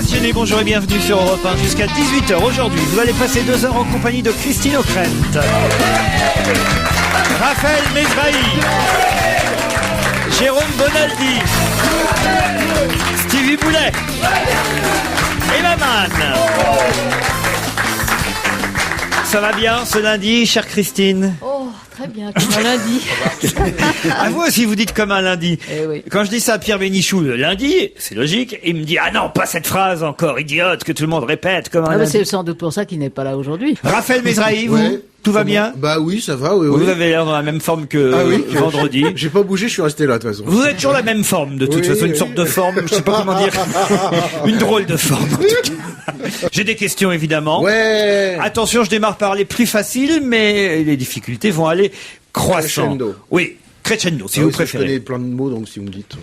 passionnés, bonjour et bienvenue sur Europe 1 jusqu'à 18h. Aujourd'hui, vous allez passer 2 heures en compagnie de Christine O'Krent, Raphaël Mesrahi, Jérôme Bonaldi, Stevie Boulet et Maman. Ça va bien ce lundi, chère Christine? Oh, très bien, comme un lundi. À vous aussi, vous dites comme un lundi. Eh oui. Quand je dis ça à Pierre Bénichou le lundi, c'est logique, il me dit « Ah non, pas cette phrase encore idiote que tout le monde répète comme un lundi. » C'est sans doute pour ça qu'il n'est pas là aujourd'hui. Raphaël Mesrahi, vous, Ouais. tout va bien? Bah oui, ça va, oui. Vous avez l'air dans la même forme que vendredi. J'ai pas bougé, je suis resté là, de toute façon. Vous êtes toujours la même forme, de toute Oui, façon, une oui. sorte de forme, je sais pas comment dire, une drôle de forme. En tout cas. J'ai des questions, évidemment. Ouais. Attention, je démarre par les plus faciles, mais les difficultés vont aller croissant. Crescendo. Oui, crescendo, si Ah vous oui, parce que préférez. Je connais plein de mots, donc si vous me dites.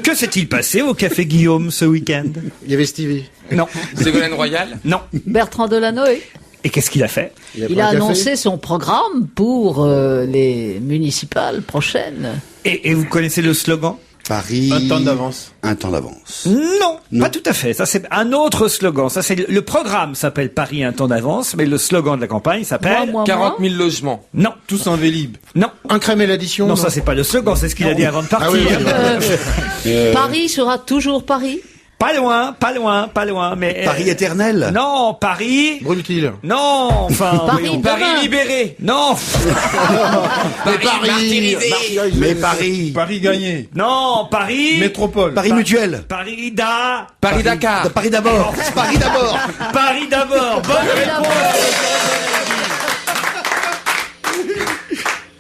Que s'est-il passé au Café Guillaume ce week-end? Il y avait Stevie. Non. Ségolène Royal. Non. Bertrand Delanoë, Et qu'est-ce qu'il a fait? il pris a un café. annoncé son programme pour les municipales prochaines. Et vous connaissez le slogan? Paris. Un temps d'avance. Un temps d'avance. Non, pas tout à fait. Ça, c'est un autre slogan. Ça, c'est le programme s'appelle Paris un temps d'avance, mais le slogan de la campagne s'appelle... Moi. 40 000 logements. Non, Tous en Vélib. non. Un crème et l'addition. Non, ça, c'est pas le slogan, c'est ce qu'il a dit avant de partir. Ah oui, oui. Paris sera toujours Paris. Pas loin, pas loin, pas loin, mais... Paris éternel. Non, Paris... Brûle-t-il. Non, enfin... Paris voyons. demain. Paris libéré. Non, Mais Paris. Paris gagné. non, Paris... Métropole. Paris mutuel. Paris Paris Dakar. Paris d'abord. Paris d'abord. Paris d'abord. Bonne réponse.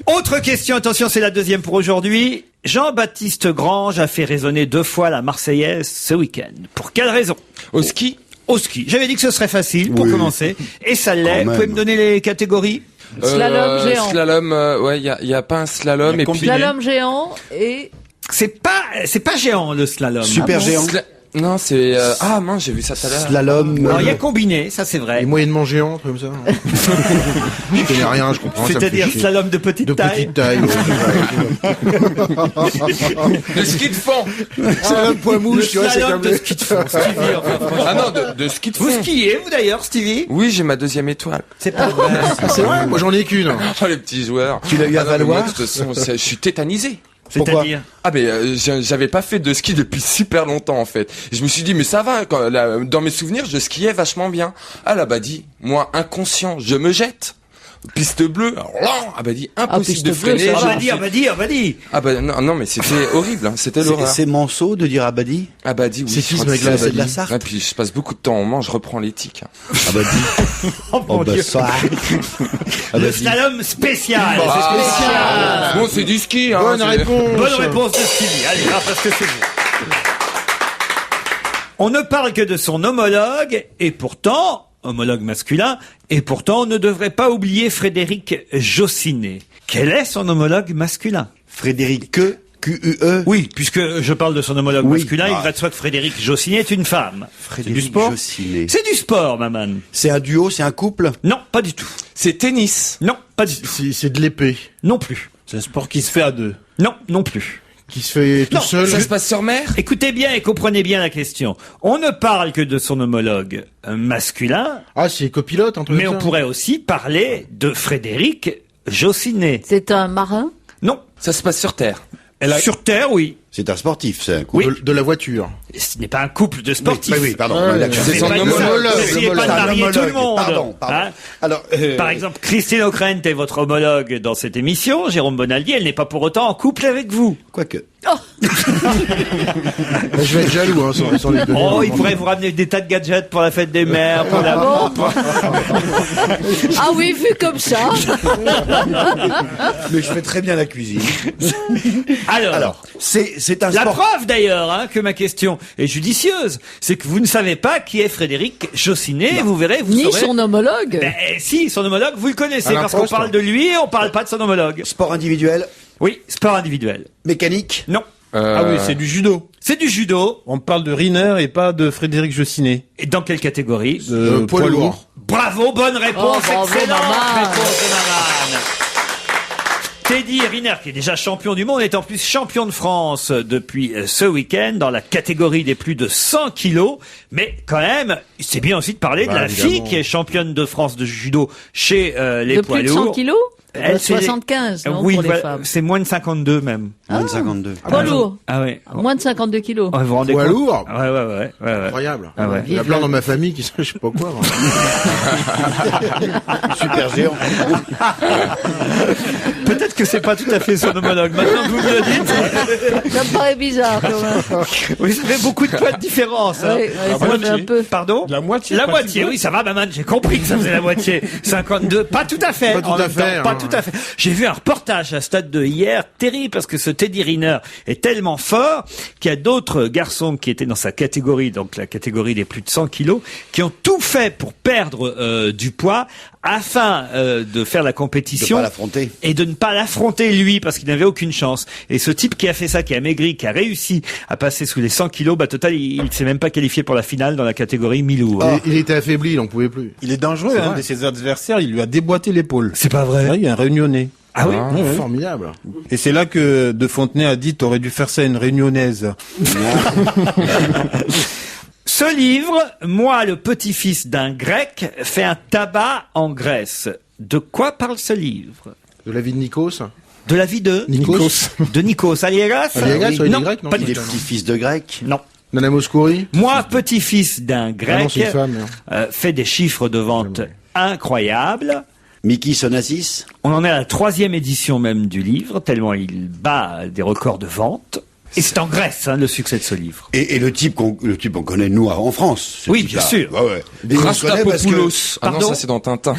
Autre question, attention, c'est la deuxième pour aujourd'hui. Jean-Baptiste Grange a fait résonner 2 fois la Marseillaise ce week-end. Pour quelle raison? Au ski. Au ski. J'avais dit que ce serait facile pour Oui. commencer. Et ça l'est. Quand Vous même. pouvez me donner les catégories? Slalom géant. Slalom, ouais, il y a pas un slalom. Il y a Et puis... Slalom géant et C'est pas géant, le slalom. Super géant. Non, c'est... Ah mince, j'ai vu ça tout à l'heure. Slalom. Alors, il y a combiné, ça c'est vrai. Et moyennement géant, comme ça. Je connais rien, je comprends. ça me fait C'est-à-dire chier. slalom de petite De taille. petite taille. De ski de fond. Slalom poids Le mouche, tu vois, c'est slalom comme de ski de fond, Stevie, enfin, franchement. Ah non, de ski de Vous fond. skiez, vous d'ailleurs, Stevie? Oui, j'ai ma 2e étoile. C'est pas vrai. C'est vrai, moi j'en ai qu'une. Oh, les petits joueurs. Tu l'as eu à Ah non, mais Valois moi, de toute façon, je suis tétanisé. C'est-à-dire? Ah mais j'avais pas fait de ski depuis super longtemps en fait. Je me suis dit mais ça va dans mes souvenirs je skiais vachement bien. Ah là bah dit moi inconscient je me jette. Piste bleue. Alors, là, ah bah dit impossible piste de bleue, freiner. ça va. On va dire. Ah bah non mais c'était horrible hein, c'était l'horreur. C'est Manceau de dire Abadi. Ah bah dit oui. C'est je qui, crois ce que mec-là, C'est de la Abadi Sarthe. Ah, puis je passe beaucoup de temps en mange, je reprends les tics. Abadi. Oh mon Oh bah Dieu. ça. Le Abadi. slalom spécial. Ah, bon c'est du ski hein. Bonne c'est- réponse. Bonne réponse de Stevie. Allez, parce que c'est vous. On ne parle que de son homologue, et pourtant, homologue masculin, et pourtant on ne devrait pas oublier Frédéric Jossinet. Quel est son homologue masculin? Frédéric Q-U-E. Oui, puisque je parle de son homologue Oui. masculin, il Ah. va de soi que Frédéric Jossinet est une femme. Frédéric C'est du sport? Jossinet. C'est du sport, maman. C'est un duo, c'est un couple. Non, pas du tout. C'est tennis. Non, pas du tout. C'est de l'épée. Non plus. C'est un sport qui se fait à 2. Non, non plus. Qui se fait tout Non, seul. Ça se passe sur mer. Écoutez bien et comprenez bien la question. On ne parle que de son homologue masculin, Ah, c'est copilote, un truc mais comme on ça. pourrait aussi parler de Frédéric Jossinet. c'est un marin. Non. Ça se passe sur terre. Sur Terre, oui. C'est un sportif, c'est un couple. Oui. De la voiture. Ce n'est pas un couple de sportifs. Oui, pardon. Ouais, d'accord. c'est C'est son pas homologue. ça. N'essayez pas de marier tout le monde. Pardon. Hein Alors, Par exemple, Christine O'Krent est votre homologue dans cette émission. Jérôme Bonaldi, elle n'est pas pour autant en couple avec vous. quoique. Je vais être jaloux, hein, sans les donner. Oh, il pourrait vous ramener des tas de gadgets pour la fête des mères, pour la... Ah oui, vu comme ça. Mais je fais très bien la cuisine. Alors, C'est un la sport. preuve d'ailleurs que ma question est judicieuse, c'est que vous ne savez pas qui est Frédéric Jossinet, et vous verrez, vous Ni saurez... son homologue. Ben, si, son homologue, vous le connaissez, À parce qu'on l'imposte. parle de lui, on parle pas de son homologue. Sport individuel, Oui, sport individuel. mécanique. Non. Ah oui, c'est du judo. C'est du judo. On parle de Riner et pas de Frédéric Jossinet. Et dans quelle catégorie? Poids lourd. Bravo, bonne réponse, Oh, bravo, excellente Maman. réponse de Maman. Teddy Riner, qui est déjà champion du monde, est en plus champion de France depuis ce week-end dans la catégorie des plus de 100 kilos. Mais quand même, c'est bien aussi de parler de la fille qui est championne de France de judo chez les De poids plus de lourds. 100 kilos Elle, c'est- 75, non, oui, pour les voilà, femmes. c'est moins de 52 même. Moins de 52. Poids lourd. Ah ouais. Moins de 52 kilos. Vous vous rendez Poids compte lourd. Ouais. Incroyable. Ah ouais. Il y a plein dans ma famille qui sont, je sais pas quoi. Super géant. Peut-être que c'est pas tout à fait son homologue. Maintenant que vous me le dites, Ça me paraît bizarre, quand même. oui, ça fait beaucoup de poids de différence. Hein. Oui, ça me fait un peu. Pardon? La moitié. La pas moitié, si oui, ça va, maman, j'ai compris que ça faisait la moitié. 52, pas tout à fait. Pas tout en à même fait, temps, pas hein. tout à fait. J'ai vu un reportage à Stade de hier, terrible, parce que ce Teddy Riner est tellement fort qu'il y a d'autres garçons qui étaient dans sa catégorie, donc la catégorie des plus de 100 kilos, qui ont tout fait pour perdre du poids afin de faire la compétition. De pas l'affronter. Et de ne pas l'affronter lui parce qu'il n'avait aucune chance. Et ce type qui a fait ça, qui a maigri, qui a réussi à passer sous les 100 kilos, bah total, il s'est même pas qualifié pour la finale dans la catégorie mi-lourd. Il était affaibli, il en pouvait plus. Il est dangereux, C'est un vrai. de ses adversaires, il lui a déboîté l'épaule. C'est pas vrai. Ouais, il y a un réunionnais. Ah oui. Ah, formidable. Et c'est là que De Fontenay a dit, t'aurais dû faire ça à une réunionnaise. Ce livre, moi, le petit-fils d'un grec, fait un tabac en Grèce. De quoi parle ce livre? De la vie de Nikos. De la vie de Nikos. De Nikos Aliagas. Aliagas, ouais, il est Non, grec, non? pas du Il est tout. petit-fils de grec. Non. Nana Mouskouri. Moi, petit-fils d'un grec, Ah non, c'est une femme. fait des chiffres de vente incroyables. Mikis Onassis. On en est à la 3e édition même du livre, tellement il bat des records de vente. Et c'est en Grèce, hein, le succès de ce livre. Et le type qu'on connaît nous en France. ce Oui, type-là. bien sûr. Ouais, ouais. Et on le connaît parce que- Rastapopoulos. Ah non, Pardon ça c'est dans Tintin.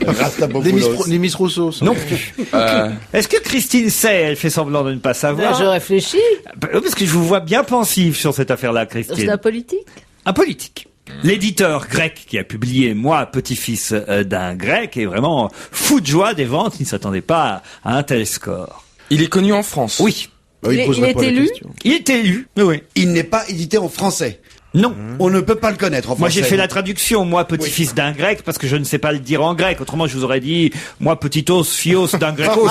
Rastapopoulos. Les Miss Rousseau. ça. Non plus. Euh, Est-ce que Christine sait, elle fait semblant de ne pas Là, savoir? je réfléchis. Parce que je vous vois bien pensive sur cette affaire-là, C'est Christine. la politique. Un politique. L'éditeur grec qui a publié Moi, petit-fils d'un grec, est vraiment fou de joie des ventes. Il ne s'attendait pas à un tel score. il est connu en France. Oui. Bah, Il est- poserait il pas est la élu question. Il est élu. Oui. Il n'est pas édité en français. Non. On ne peut pas le connaître en français. Moi, j'ai fait la traduction, moi, petit-fils d'un grec, parce que je ne sais pas le dire en grec. Autrement, je vous aurais dit, moi, petitos, fios d'un grecos,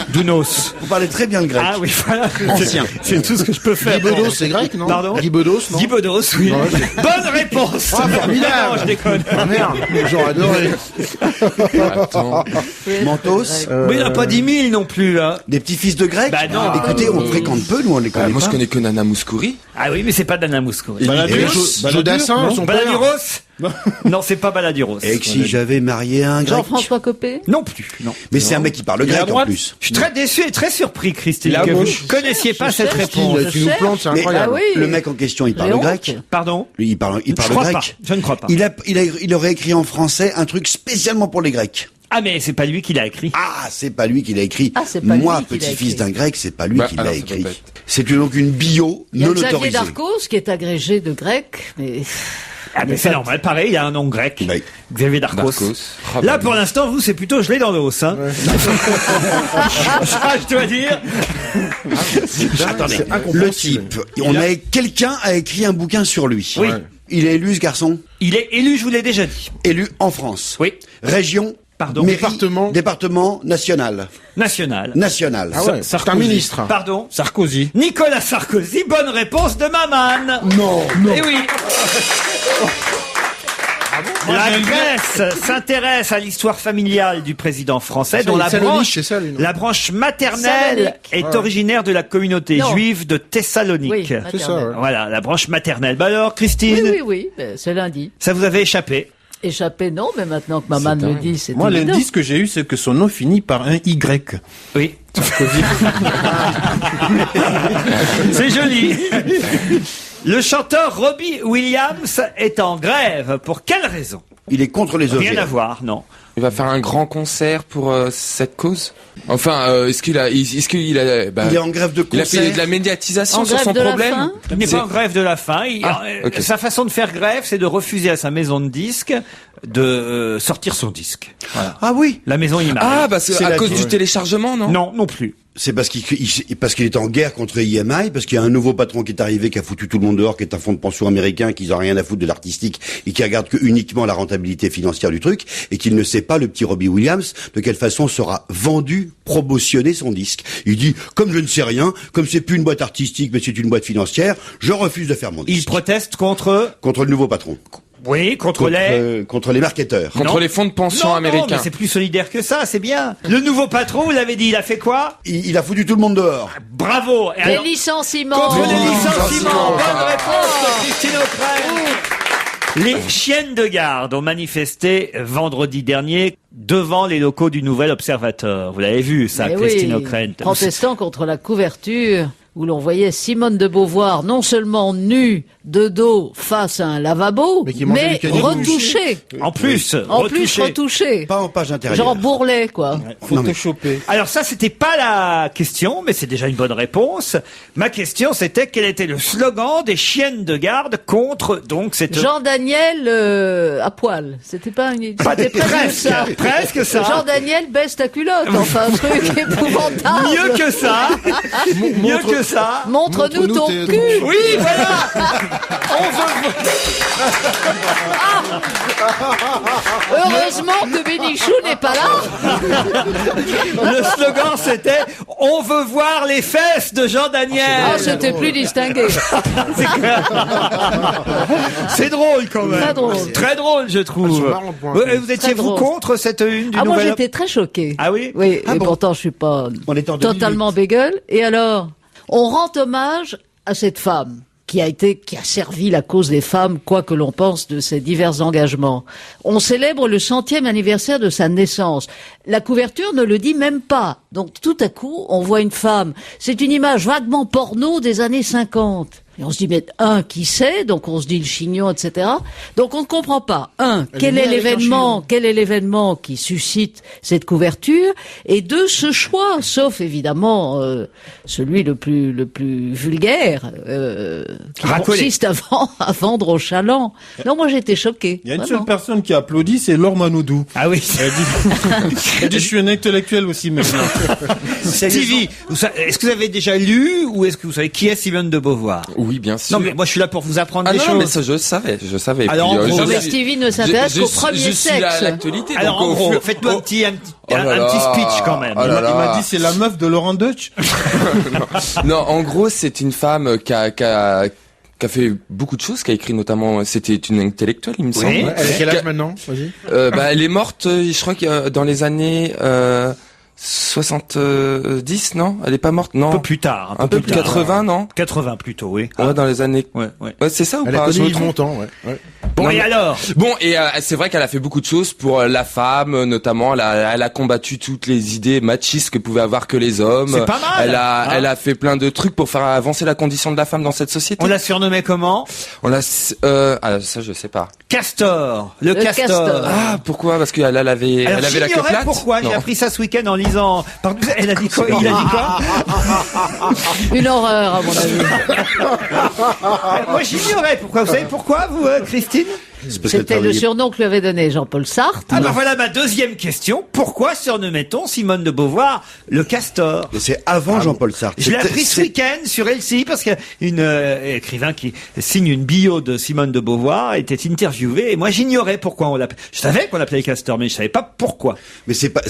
dounos. Vous parlez très bien le grec. Ah oui, voilà. Ancien. C'est tout ce que je peux faire. Guy Bedos, c'est grec, non? Pardon? Guy Bedos, non? Guy Bedos, oui. Ouais, Bonne réponse. Ah, formidable. Non, je déconne. Ah merde, j'aurais adoré. Attends. Mentos. Mais il n'y en a pas 10 000 non plus, hein. Des petits-fils de grec. Bah non. Écoutez, on fréquente peu, nous, on les connaît Moi pas. je connais que Nana Mouskouri. Ah oui, mais c'est pas Dana Mouskouri. Jodassin, son père. Baladiros? Non, c'est pas Baladiros. Et que si j'avais marié un grec. Jean-François Copé. Non plus, non. Mais c'est un mec qui parle Il est à grec en droite. plus. Je suis très déçu et très surpris, Christine, Il est à que vous gauche. ne connaissiez pas cette cherche. réponse. Tu nous plantes, c'est Mais incroyable. Ah oui. le mec en question, il parle J'ai honte. grec. Pardon? Lui, il parle Je crois grec. pas. Je ne crois pas. Il aurait écrit en français un truc spécialement pour les Grecs. Ah, mais c'est pas lui qui l'a écrit. Ah, c'est pas lui qui l'a écrit. Ah, c'est pas Moi, lui qui l'a petit-fils écrit. d'un grec, c'est pas lui Bah, qui l'a alors, c'est pas écrit. bête. C'est donc une bio Il y a non Xavier autorisée. Darcos qui est agrégé de grec, mais Ah, mais c'est normal, pareil, il y a un nom grec. Oui. Xavier Darcos. Darcos. Ah, Là, bah, pour l'instant, vous, c'est plutôt gelé dans l'os, hein. Ça, je dois dire. Attendez, C'est le incompréhensible. type, quelqu'un a écrit un bouquin sur lui. Oui. Il est élu, ce garçon. Il est élu, je vous l'ai déjà dit. Élu en France. Oui. Région. Pardon. Mairie, Département. département national. National. National. Ah ouais, c'est un ministre. Pardon. Sarkozy. Nicolas Sarkozy, bonne réponse de Maman. Non, Eh oui. La Grèce s'intéresse à l'histoire familiale du président français, dont la Salonique, branche, c'est ça, lui, non? la branche maternelle Salonique. est originaire de la communauté Non. juive de Thessalonique. oui. C'est ça, ouais. Voilà, la branche maternelle. Bah alors, Christine, Oui, c'est lundi. ça vous avait échappé? Échappé, non, mais maintenant que maman me le dit, c'est Moi, évident. l'indice que j'ai eu, c'est que son nom finit par un Y. Oui. C'est joli. Le chanteur Robbie Williams est en grève. Pour quelle raison? il est contre les Rien à OGM. voir, non. Il va faire un grand concert pour cette cause. Enfin, est-ce qu'il a, bah, Il est en grève de il a concert. fait de la médiatisation En sur grève son de la problème. faim Il n'est C'est- pas en grève de la faim. ok. Sa façon de faire grève, c'est de refuser à sa maison de disques de sortir son disque. Voilà. Ah oui. La maison Image. Ah, bah c'est C'est à la cause vie. du téléchargement, non? Non, non plus. C'est parce qu'il est en guerre contre IMI, parce qu'il y a un nouveau patron qui est arrivé, qui a foutu tout le monde dehors, qui est un fonds de pension américain, qui n'a rien à foutre de l'artistique et qui regarde que uniquement la rentabilité financière du truc, et qu'il ne sait pas, le petit Robbie Williams, de quelle façon sera vendu, promotionné son disque. Il dit, comme je ne sais rien, comme c'est plus une boîte artistique, mais c'est une boîte financière, je refuse de faire mon disque. Il proteste contre le nouveau patron. Oui, contre les marketeurs. Contre les fonds de pension américains. Non, mais c'est plus solidaire que ça, c'est bien. Le nouveau patron, vous l'avez dit, il a fait quoi? Il a foutu tout le monde dehors. Bravo. Et Les alors, licenciements. contre les licenciements. Bonne réponse de Christine O'Crane. Les chiennes de garde ont manifesté vendredi dernier devant les locaux du Nouvel Observateur. Vous l'avez vu, ça, Eh Christine oui, O'Crane. protestant contre la couverture où l'on voyait Simone de Beauvoir non seulement nue de dos face à un lavabo, Mais qui mangeait mais du canigou. retouchée. En plus, En plus retouchée. Pas en page intérieure. Genre bourrelet, quoi. Photoshopé. Alors ça, c'était pas la question, mais c'est déjà une bonne réponse. Ma question, c'était quel était le slogan des chiennes de garde contre donc cette... Jean Daniel à poil. C'était pas une... C'était presque ça. Presque ça. Jean Daniel baisse ta culotte. Enfin, un truc épouvantable. Mieux que ça. Mieux que ça. Montre-nous ton tes- cul. Oui, voilà. On veut... Heureusement que Bénichou n'est pas là. Le slogan, c'était « On veut voir les fesses de Jean Daniel Ah, c'était plus distingué. ». C'est drôle quand même. Très drôle. Très drôle, je trouve. Elles sont marrantes, pour un Vous étiez Très vous drôle. contre cette une du Ah, moi, Nouvel j'étais très choquée. Ah oui? Oui, Ah et bon pourtant, je suis pas On est en 2008. totalement bégueule. Et alors, on rend hommage à cette femme qui a servi la cause des femmes, quoi que l'on pense de ses divers engagements. On célèbre le 100e anniversaire de sa naissance. La couverture ne le dit même pas. Donc, tout à coup, on voit une femme. C'est une image vaguement porno des années 50. Et on se dit, mais qui sait? Donc on se dit le chignon, etc. Donc on ne comprend pas. Quel est l'événement qui suscite cette couverture? Et deux, ce choix, sauf évidemment celui le plus vulgaire, qui Racolé. consiste à vendre au chaland. Non, moi j'étais choquée. Il y a une Vraiment. seule personne qui applaudit, c'est Laure Manoudou. Ah oui. Elle dit, je suis un intellectuel aussi maintenant. Stevie, est-ce que vous avez déjà lu ou est-ce que vous savez qui est Simone de Beauvoir? Oui, bien sûr. Non, mais moi je suis là pour vous apprendre Ah des non, choses. mais ça je savais. Alors, en gros, Non, mais je- Stevie ne s'intéresse qu'au premier Je suis à sexe. l'actualité. Alors donc en au gros, fur- faites-nous un au- petit Oh là là. speech quand même. Oh là Il là. m'a dit, c'est la meuf de Laurent Deutsch. Non, en gros, c'est une femme qui a fait beaucoup de choses, qui a écrit notamment, c'était une intellectuelle, il me semble. Oui. Elle a quel âge maintenant? Vas-y. Elle est morte, je crois que dans les années 70, non? Elle est pas morte, non? Un peu plus tard. Un peu plus plus 80, non? 80 plutôt, oui. Ouais, dans les années. Ouais. Ouais, c'est ça ou Elle a pas? connu Je me Yves trompe Montand, ouais. Bon, Non, et mais- alors? Bon, et c'est vrai qu'elle a fait beaucoup de choses pour la femme, notamment. Elle a combattu toutes les idées machistes que pouvaient avoir que les hommes. C'est pas mal. Elle a fait plein de trucs pour faire avancer la condition de la femme dans cette société. On l'a surnommé comment? Ça je sais pas. Castor. Le Castor. Castor. Ah, pourquoi? Parce qu'elle avait Alors, la queue j'ignorais plate. pourquoi. J'ai Non. appris ça ce week-end en lisant. Pardon, elle a dit quoi? Il a dit quoi? Une horreur, à mon avis. Moi, j'ignorais pourquoi. Vous savez pourquoi, vous, Christine? C'est parce qu'elle C'était le travaillait- surnom que lui avait donné Jean-Paul Sartre. Ah bah voilà ma deuxième question. Pourquoi surnommait-on Simone de Beauvoir le Castor? Mais c'est avant Jean-Paul Sartre. Je l'ai appris ce week-end sur LCI parce qu'une écrivain qui signe une bio de Simone de Beauvoir était interviewée et moi j'ignorais pourquoi on l'appelait. Je savais qu'on l'appelait Castor, mais je savais pas pourquoi. Mais c'est pas.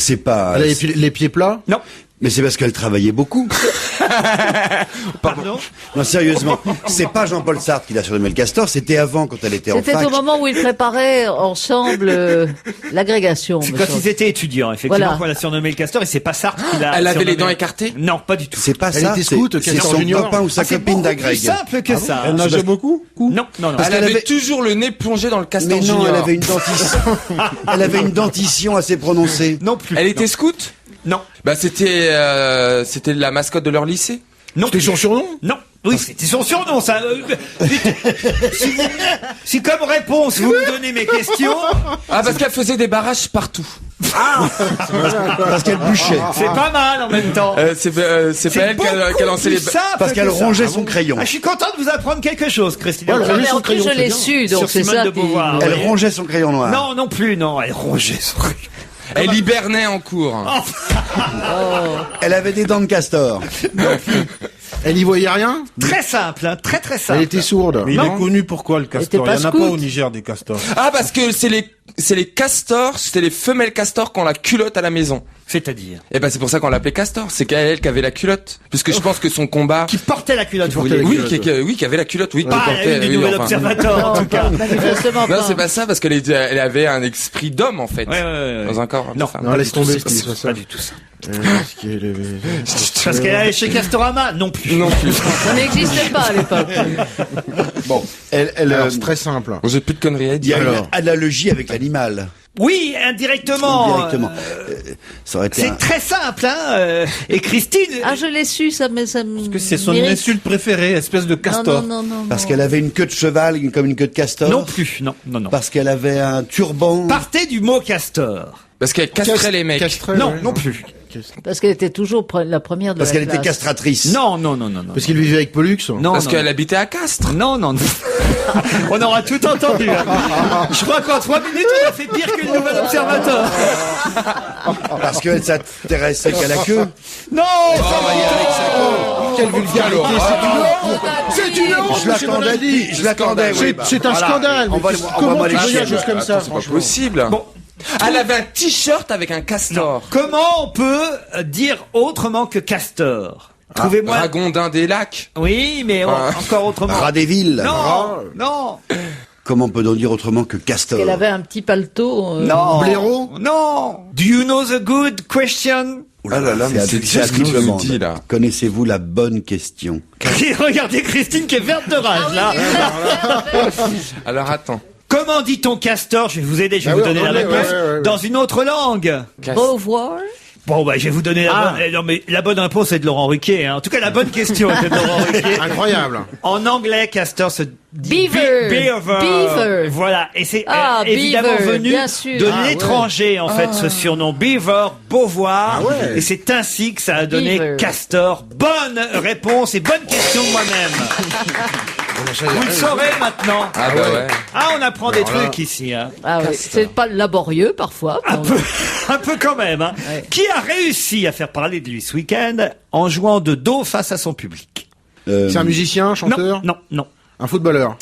Elle a les pieds plats? Non. Mais c'est parce qu'elle travaillait beaucoup. Pardon? Non, sérieusement. C'est pas Jean-Paul Sartre qui l'a surnommé le Castor, c'était avant quand elle était en C'était fac. au moment où ils préparaient ensemble l'agrégation. C'est me quand semble. ils étaient étudiants, effectivement, Voilà. qu'on l'a surnommé le Castor et c'est pas Sartre qui l'a Elle avait les surnommé. dents écartées? Non, pas du tout. C'est pas Elle ça. était c'est- scout, c'est Castor son Junior. copain ou sa Ah, c'est copine beaucoup plus d'agrég. simple que ça. Elle nageait beaucoup? Non, non, non. Parce Elle qu'elle avait avait- toujours le nez plongé dans le castor Mais non, junior. elle avait une dentition. Elle avait une dentition assez prononcée. Non plus. Elle était scout? Non. Bah c'était la mascotte de leur lycée. Non. C'était son surnom? Non. Oui, c'était son surnom, ça. Si comme réponse vous me donnez mes questions, Ah, parce qu'elle faisait des barrages partout. Parce qu'elle bûchait. c'est pas mal en même temps. C'est pas elle qui a lancé les... Parce qu'elle rongeait son crayon. Ah, je suis content de vous apprendre quelque chose, Christine. Ouais, Non, mais son en plus, crayon, je c'est l'ai bien. su, Sur donc c'est Simone ça de qui... Beauvoir. Elle Oui. rongeait son crayon noir. Non, non plus, non. Elle rongeait son crayon. Elle hibernait en cours. Elle avait des dents de castor. Elle n'y voyait rien? Très simple, hein, très très Elle simple. était sourde. Mais il est connu pourquoi le castor? était Il pas n'y en a scout. pas au Niger des castors. Ah, parce que c'est les castors, c'était les femelles castors qui ont la culotte à la maison. C'est-à-dire Et ben c'est pour ça qu'on l'appelait castor, c'est elle qui avait la culotte. Puisque je pense que son combat... qui portait la culotte, vous portait voulez la dire. culotte. Qui avait la culotte, oui. Pas qui portait- une du oui, Nouvel enfin. Observateur, en tout cas. Manifestement Non, pas. c'est pas ça, parce elle avait un esprit d'homme, en fait. Ouais. Dans un corps de Non. femme. Non, laisse tomber, C'est c'est pas ça. pas du tout ça. Parce qu'elle avait- Parce qu'elle allait chez Castorama, non plus. Non plus. Ça n'existait pas à l'époque. Bon, Alors, c'est très simple. Bon, j'ai plus de conneries à il y a dire. une analogie avec l'animal. Oui, indirectement. Directement. Ça aurait été C'est très simple, hein. Et Christine, Ah, je l'ai su, ça me... Parce que c'est son m'irrite. insulte préférée, espèce de castor. Non. parce qu'elle avait une queue de cheval comme une queue de castor. non plus, non. Parce qu'elle avait un turban. Partez du mot castor. Parce qu'elle castrait les mecs. Castrait, Non, ouais. non plus. Parce qu'elle était toujours la première de Parce la qu'elle était classe. castratrice. Non. Parce qu'il vivait avec Pollux. Non, Parce non. qu'elle habitait à Castres. Non. On aura tout entendu. Hein. Je crois qu'en 3 minutes, on a fait pire que le Nouvel Observateur. Parce qu'elle s'intéressait qu'à la queue. Non. Quelle vulgarité, c'est une honte. Je l'attendais dit. Je l'attendais. oui, bah, C'est un voilà. scandale. On va mais moi comment les tu dis chiens. des choses comme ça, C'est pas franchement? possible. Bon. Elle avait un t-shirt avec un castor. Comment on peut dire autrement que castor? Trouvez-moi. Ragondin des lacs. Oui, mais encore autrement. Rat des villes. Non. Comment peut-on dire autrement que castor? Elle avait un petit paletot. Non. Blaireau? Non. Do you know the good question? Ah là là, mais c'est abusé, ce que tu je me demande. dis, là. Connaissez-vous la bonne question? Regardez Christine qui est verte de rage, là. Alors attends. Comment dit-on castor? Je vais vous aider, je vais Ah vous oui, donner la ouais, réponse ouais. dans une autre langue. Beauvoir. Bon, bah, je vais vous donner la bonne. Non, mais la bonne réponse c'est de Laurent Ruquier. Hein. En tout cas, la bonne question c'est de Laurent Ruquier. Incroyable. En anglais, castor se dit Beaver. Beaver. Voilà. Et c'est Ah, évidemment Beaver, venu bien sûr. de Ah, l'étranger, en fait, ce surnom. Beaver, Beauvoir. Ah ouais. Et c'est ainsi que ça a donné Beaver. castor. Bonne réponse et bonne question de moi-même. Vous le saurez maintenant. Ah bah ouais. Ah, on apprend des Alors là- trucs ici. Hein. Ah oui, c'est pas laborieux parfois. Un peu quand même. Hein. Ouais. Qui a réussi à faire parler de lui ce week-end en jouant de dos face à son public? C'est un musicien, un chanteur, Non. un footballeur.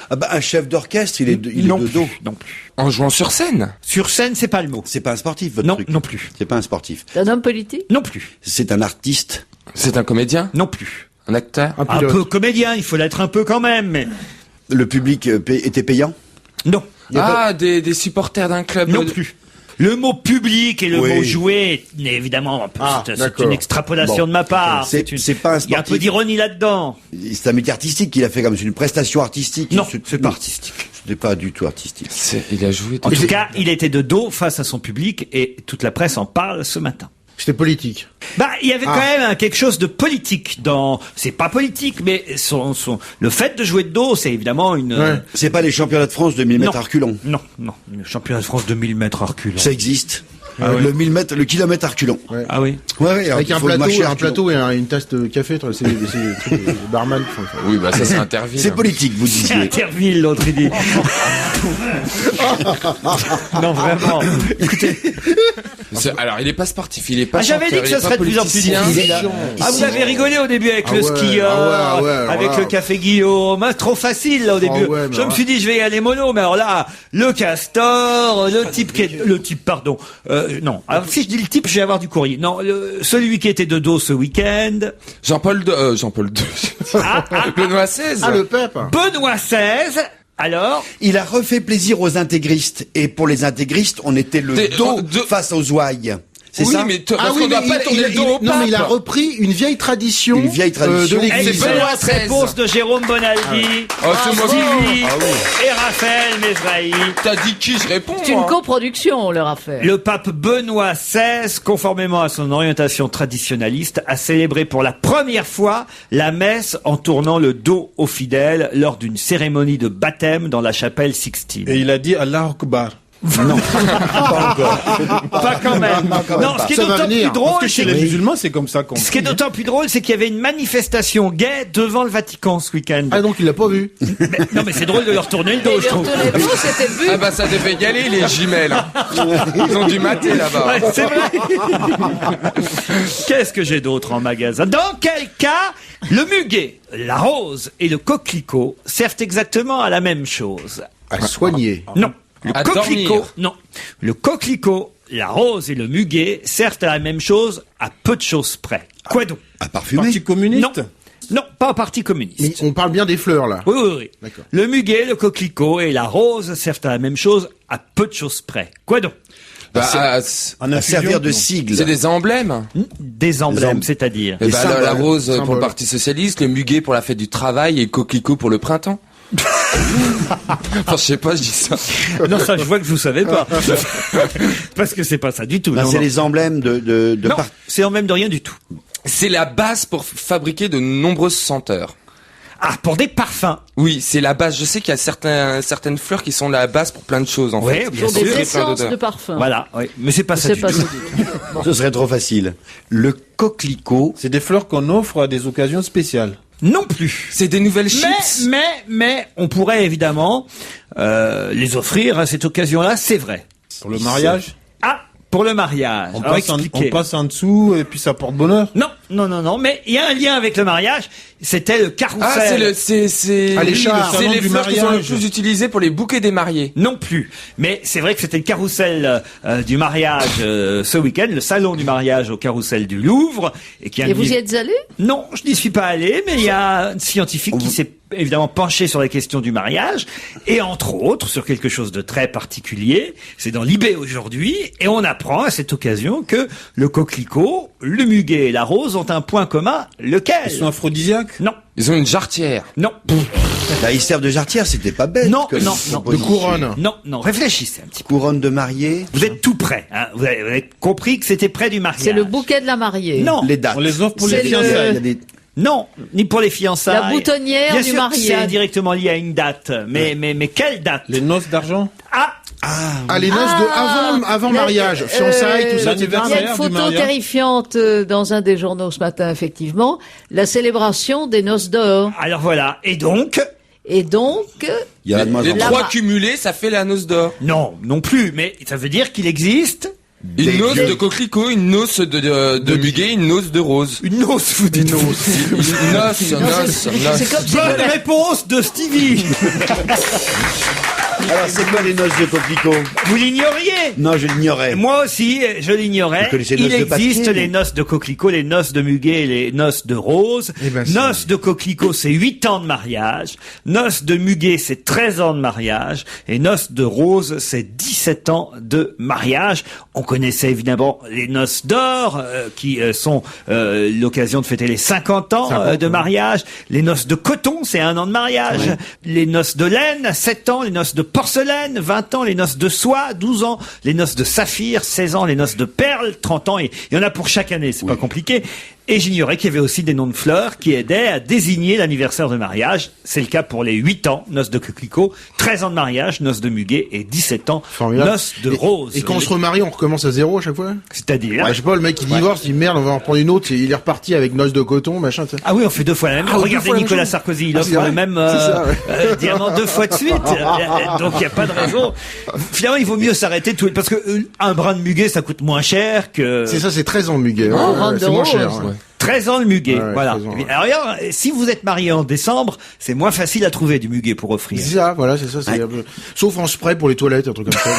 Ah bah, un chef d'orchestre, il est de non dos. plus, non plus. En jouant sur scène. Sur scène, c'est pas le mot. C'est pas un sportif, votre Non, truc. non plus. C'est pas un sportif. Un homme politique. Non plus. C'est un artiste. C'est un comédien. Non plus. Un acteur. Un Un pilote. peu comédien, il faut l'être un peu quand même, mais Le public était payant. non. Ah, des supporters d'un club. Non plus. Le mot public et le Oui. mot jouer, évidemment, un peu, Ah, c'est d'accord. une extrapolation Bon. de ma part. C'est une- pas un Il y a un peu sportif. d'ironie là-dedans. C'est un métier artistique qu'il a fait comme c'est une prestation artistique. Non, c'est pas artistique. C'était pas du tout artistique. Il a joué. En tout cas, il était de dos face à son public et toute la presse en parle ce matin. C'était politique. Bah, il y avait quand même quelque chose de politique dans. C'est pas politique, mais le fait de jouer de dos, c'est évidemment une. Ouais. C'est pas les championnats de France de 1000 mètres Non. à reculons. Non. Le championnat de France de 1000 mètres à reculons. Ça existe. Le 1000 mètres, le kilomètre à reculons. Ah oui. Ouais, alors Avec il un faut le marcher à plateau, reculons. et une tasse de café. C'est des trucs de barman. qui font ça. Oui, bah ça c'est Interville. C'est politique, vous C'est disiez. Interville, l'autre, il dit. Non, vraiment. Écoutez. Alors, il est pas sportif, il est pas. Ah, j'avais dit chanteur, que il ce est serait pas de plus en plus politicien. difficile. Ah, vous avez rigolé au début avec le ouais, skieur, ah ouais, alors avec là. le café Guillaume. Ah, trop facile, là, au début. ouais, mais Je me alors suis dit, je vais y aller mollo, mais alors là, le castor, pardon. Non. Alors, si je dis le type, je vais avoir du courrier. Non, celui qui était de dos ce week-end. Jean-Paul II. Benoît XVI. Ah, le Pep. Benoît XVI. Alors, Il a refait plaisir aux intégristes. Et pour les intégristes, on était le dos face aux ouailles. C'est oui, ça mais parce qu'on doit pas tourner le dos au non, mais il a pape. repris une vieille tradition. Une vieille tradition. De et l'église. c'est Benoît la XVI. réponse de Jérôme Bonaldi, Oh, c'est moi qui- Sylvie et Raphaël Mesrahi. T'as dit qui je réponds C'est une moi. coproduction, on leur a fait. Le pape Benoît XVI, conformément à son orientation traditionnaliste, a célébré pour la première fois la messe en tournant le dos aux fidèles lors d'une cérémonie de baptême dans la chapelle Sixtine. Et il a dit Allah Akbar. Non, pas encore. Pas quand même. Non, ce qui est Ça va d'autant venir. plus drôle, Parce que chez c'est les musulmans, c'est comme ça qu'on. ce qui est d'autant plus drôle, c'est qu'il y avait une manifestation gay devant le Vatican ce week-end. Ah, donc il l'a pas vu. Non, mais c'est drôle de leur tourner le dos, Et je trouve. le retour, c'était le but. Ah bah ça devait y aller les jumelles. Ils ont dû mater là-bas. Ouais, c'est vrai. Qu'est-ce que j'ai d'autre en magasin? Dans quel cas le muguet, la rose et le coquelicot servent exactement à la même chose? À soigner. Non. Le À coquelicot, dormir. non. Le coquelicot, la rose et le muguet servent à la même chose à peu de choses près. Quoi donc? À parfumer. Parti communiste. Non. Non, pas au Parti communiste. Mais on parle bien des fleurs, là. Oui, oui, oui. D'accord. Le muguet, le coquelicot et la rose servent à la même chose à peu de choses près. Quoi donc? Bah, En À infusion, servir de non. sigle. c'est des emblèmes. Des emblèmes, c'est-à-dire. Et Des bah, symboles. la rose pour Symboles. le Parti Socialiste, le muguet pour la fête du travail et le coquelicot pour le printemps. Enfin, je sais pas, je dis ça. Non, ça, je vois que vous savez pas. Parce que c'est pas ça du tout. Bah, Non, c'est non. les emblèmes de Non, c'est en même de rien du tout. C'est la base pour fabriquer de nombreuses senteurs. Ah, pour des parfums. Oui, c'est la base. Je sais qu'il y a certaines fleurs qui sont la base pour plein de choses, en Oui, fait. bien Sur sûr. des Plein essences d'odeurs. de parfum. Voilà, oui. Mais c'est pas ça C'est du pas tout. ça du tout. Ce serait trop facile. Le coquelicot. C'est des fleurs qu'on offre à des occasions spéciales. Non plus. C'est des nouvelles chips. Mais, on pourrait évidemment les offrir à cette occasion-là, c'est vrai. Pour le mariage, Ah, pour le mariage. on Alors, passe, expliquez. on passe en dessous et puis ça porte bonheur. Non, mais il y a un lien avec le mariage. C'était le carrousel. Ah, c'est Ah, les oui, chars. c'est Le les salon du fleurs qui sont le mariage. plus utilisées pour les bouquets des mariés. Non plus. Mais c'est vrai que c'était le carrousel du mariage ce week-end, le salon du mariage au carrousel du Louvre. Et vous y êtes allé? Non, je n'y suis pas allé, mais il y a un scientifique qui s'est évidemment penché sur la question du mariage, et entre autres sur quelque chose de très particulier. C'est dans Libé aujourd'hui, et on apprend à cette occasion que le coquelicot, le muguet et la rose ont un point commun, lequel? Ils sont aphrodisiaques. Non, Ils ont une jarretière. non, Là, ils servent de jarretière, c'était pas bête. Non, comme non, non. De proposition. couronne. non, réfléchissez un petit peu. Couronne de mariée. Vous êtes tout près, hein. Vous avez compris que c'était près du mariage. C'est le bouquet de la mariée. Non, Les dates. On les offre pour C'est les le- fiançailles. Il y a des- non, ni pour les fiançailles. La boutonnière Bien du sûr, marié. c'est indirectement lié à une date, mais quelle date? Les noces d'argent. Ah, Ah, les noces de avant mariage, fiançailles, tout ça, Il y l'anniversaire. a une du photo mariage. terrifiante dans un des journaux ce matin, effectivement. La célébration des noces d'or. alors voilà. Et donc, Et donc, Il y a de moins en Les moins. trois cumulés, ça fait la noce d'or. non plus, mais ça veut dire qu'il existe Une noce de coquelicot, une noce de muguet, une noce de rose. une noce, vous dites. Une noce. c'est comme si Bonne réponse de Stevie. Alors, c'est quoi les noces de coquelicot? Vous l'ignoriez. Non, je l'ignorais. Moi aussi, je l'ignorais. Vous connaissez les Il noces de existe papier, les mais- noces de coquelicot, les noces de muguet et les noces de rose. Eh ben, c'est- Noces de coquelicot, c'est 8 ans de mariage. Noces de muguet, c'est 13 ans de mariage. Et noces de rose, c'est 17 ans de mariage. On connaissait évidemment les noces d'or, qui sont l'occasion de fêter les 50 ans 50, de ouais. mariage. Les noces de coton, c'est 1 an de mariage. Les noces de laine, 7 ans. Les noces de porcelaine, 20 ans. Les noces de soie, 12 ans. Les noces de saphir, 16 ans. Les noces de perles, 30 ans. Et il y en a pour chaque année, c'est pas compliqué. Et j'ignorais qu'il y avait aussi des noms de fleurs qui aidaient à désigner l'anniversaire de mariage. C'est le cas pour les 8 ans, noces de coquelicot, 13 ans de mariage, noces de muguet, et 17 ans, Formidable. noces de rose. Et quand on se remarie, on recommence à zéro à chaque fois? C'est-à-dire... Ouais, je sais pas, le mec qui divorce, il dit merde, on va en reprendre une autre, il est reparti avec noce de coton, machin, tu sais. Ah oui, on fait 2 fois la même chose. Ah, 2 Regardez fois la même Nicolas chose. Sarkozy, il Ah, offre c'est vrai. le même C'est ça, ouais. diamant 2 fois de suite. Donc il n'y a pas de raison. Finalement, il vaut mieux s'arrêter tout parce que un brin de muguet, ça coûte moins cher que C'est ça, c'est 13 ans de muguet. Oh, Ouais, rente de c'est moins rose. cher. Ouais. 13 ans le muguet. Ouais, voilà. 13 ans, ouais. Alors, regarde, si vous êtes marié en décembre, c'est moins facile à trouver du muguet pour offrir. C'est ça, voilà, c'est ça. C'est un peu- Sauf en spray pour les toilettes, un truc comme ça.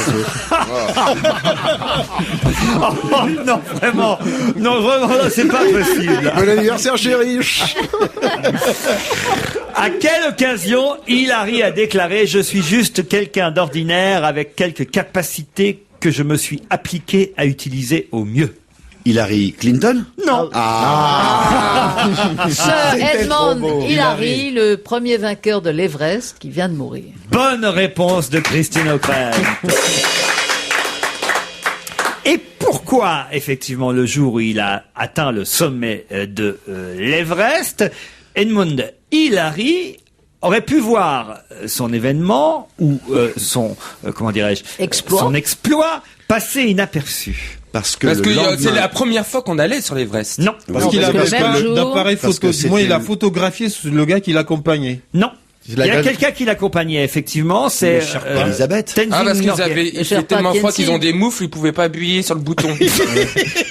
parce que- Oh, non, vraiment. Non, vraiment, là, c'est pas possible. Bon anniversaire, chérie. À quelle occasion Hillary a déclaré « Je suis juste quelqu'un d'ordinaire avec quelques capacités que je me suis appliqué à utiliser au mieux. Hillary Clinton? Non. Sir C'était trop Edmond beau. Hillary, le premier vainqueur de l'Everest, qui vient de mourir. Bonne réponse de Christine O'Krent. Et pourquoi, effectivement, le jour où il a atteint le sommet de l'Everest, Edmond Hillary aurait pu voir son événement ou son son exploit passer inaperçu. Parce que c'est la première fois qu'on allait sur l'Everest. Non. Parce qu'il avait pas jour. d'appareil Parce photo. que Moi, il a c'était- photographié le gars qui l'accompagnait. Non. Il y a Grèce- quelqu'un qui l'accompagnait, effectivement, c'est Elisabeth. Tenzing Ah, parce qu'ils Norgay. avaient, il fait Sherpa tellement froid Tenzing. qu'ils ont des moufles, ils pouvaient pas appuyer sur le bouton.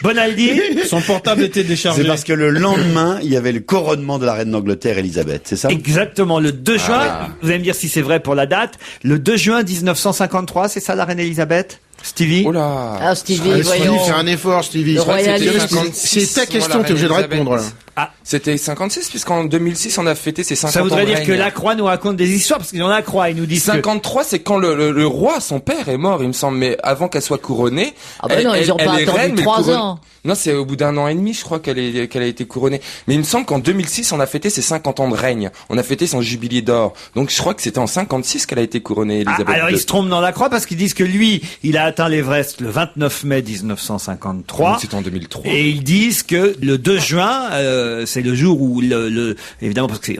Bonaldi. Son portable était déchargé. C'est parce que le lendemain, il y avait le couronnement de la reine d'Angleterre, Elisabeth, c'est ça? Exactement, le 2 juin, Ah. vous allez me dire si c'est vrai pour la date, le 2 juin 1953, c'est ça la reine Elisabeth? Stevie? Oh là. Ah, Stevie, Stevie, voyons. fais un effort, Stevie. Le Je crois que c'était royalisme. 56, C'est ta question, moi, la t'es obligé de reine répondre, là. Elisabeth. Ah. C'était 56, puisqu'en 2006, on a fêté ses 50 Ça voudrait ans de dire que règne. Lacroix nous raconte des histoires, parce que dans Lacroix, ils nous disent que... 53, c'est quand le roi, son père, est mort, il me semble, mais avant qu'elle soit couronnée. Ah bah non, ils ont pas est attendu reine, mais 3 couronne- ans. Non, c'est au bout d'un an et demi, je crois, qu'elle a été couronnée. Mais il me semble qu'en 2006, on a fêté ses 50 ans de règne. On a fêté son jubilé d'or. Donc, je crois que c'était en 56 qu'elle a été couronnée, Ah, Elisabeth alors II. ils se trompent dans Lacroix parce qu'ils disent que lui, il a atteint l'Everest le 29 mai 1953. Donc, c'était en 2003. Et ils disent que le 2 juin, c'est le jour où évidemment parce que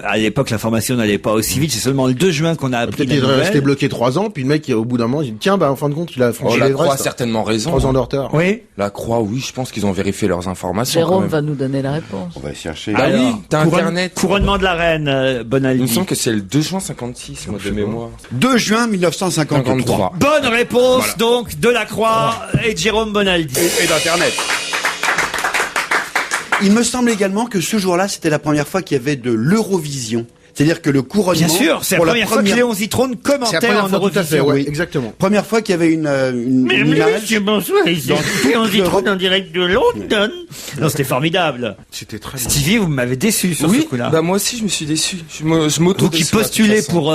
à l'époque l'information n'allait pas aussi vite, c'est seulement le 2 juin qu'on a appris Peut-être la qu'il est resté nouvelle. bloqué 3 ans, puis le mec, au bout d'un moment, il dit, tiens, bah, en fin de compte, il a Oh, franchi la Croix a l'Everest. certainement raison. 3 ans de retard. Oui. La Croix, oui, je pense qu'ils ont vérifié leurs informations. quand Jérôme même. va nous donner la réponse. On va chercher. Ah oui, Alors, t'as Internet. Couronnement de la reine, Il me Bonaldi. semble que c'est le 2 juin 56, moi, de mémoire. 2 juin 1953. Bonne réponse donc de Lacroix et de Jérôme Bonaldi. Et d'Internet. Il me semble également que ce jour-là, c'était la première fois qu'il y avait de l'Eurovision. C'est-à-dire que le couronnement... Bien sûr, c'est la pour première fois que Léon Zitrone C'est la commentait première en fois, tout à fait, Eurovision. ouais, oui. exactement. Première fois qu'il y avait une image. bonsoir, ici Léon Zitrone en direct de London. Non, c'était formidable. C'était très bon. Stevie, vous m'avez déçu sur ce Oui, coup-là. bah moi aussi je me suis déçu. Je m'auto Vous qui postulez pour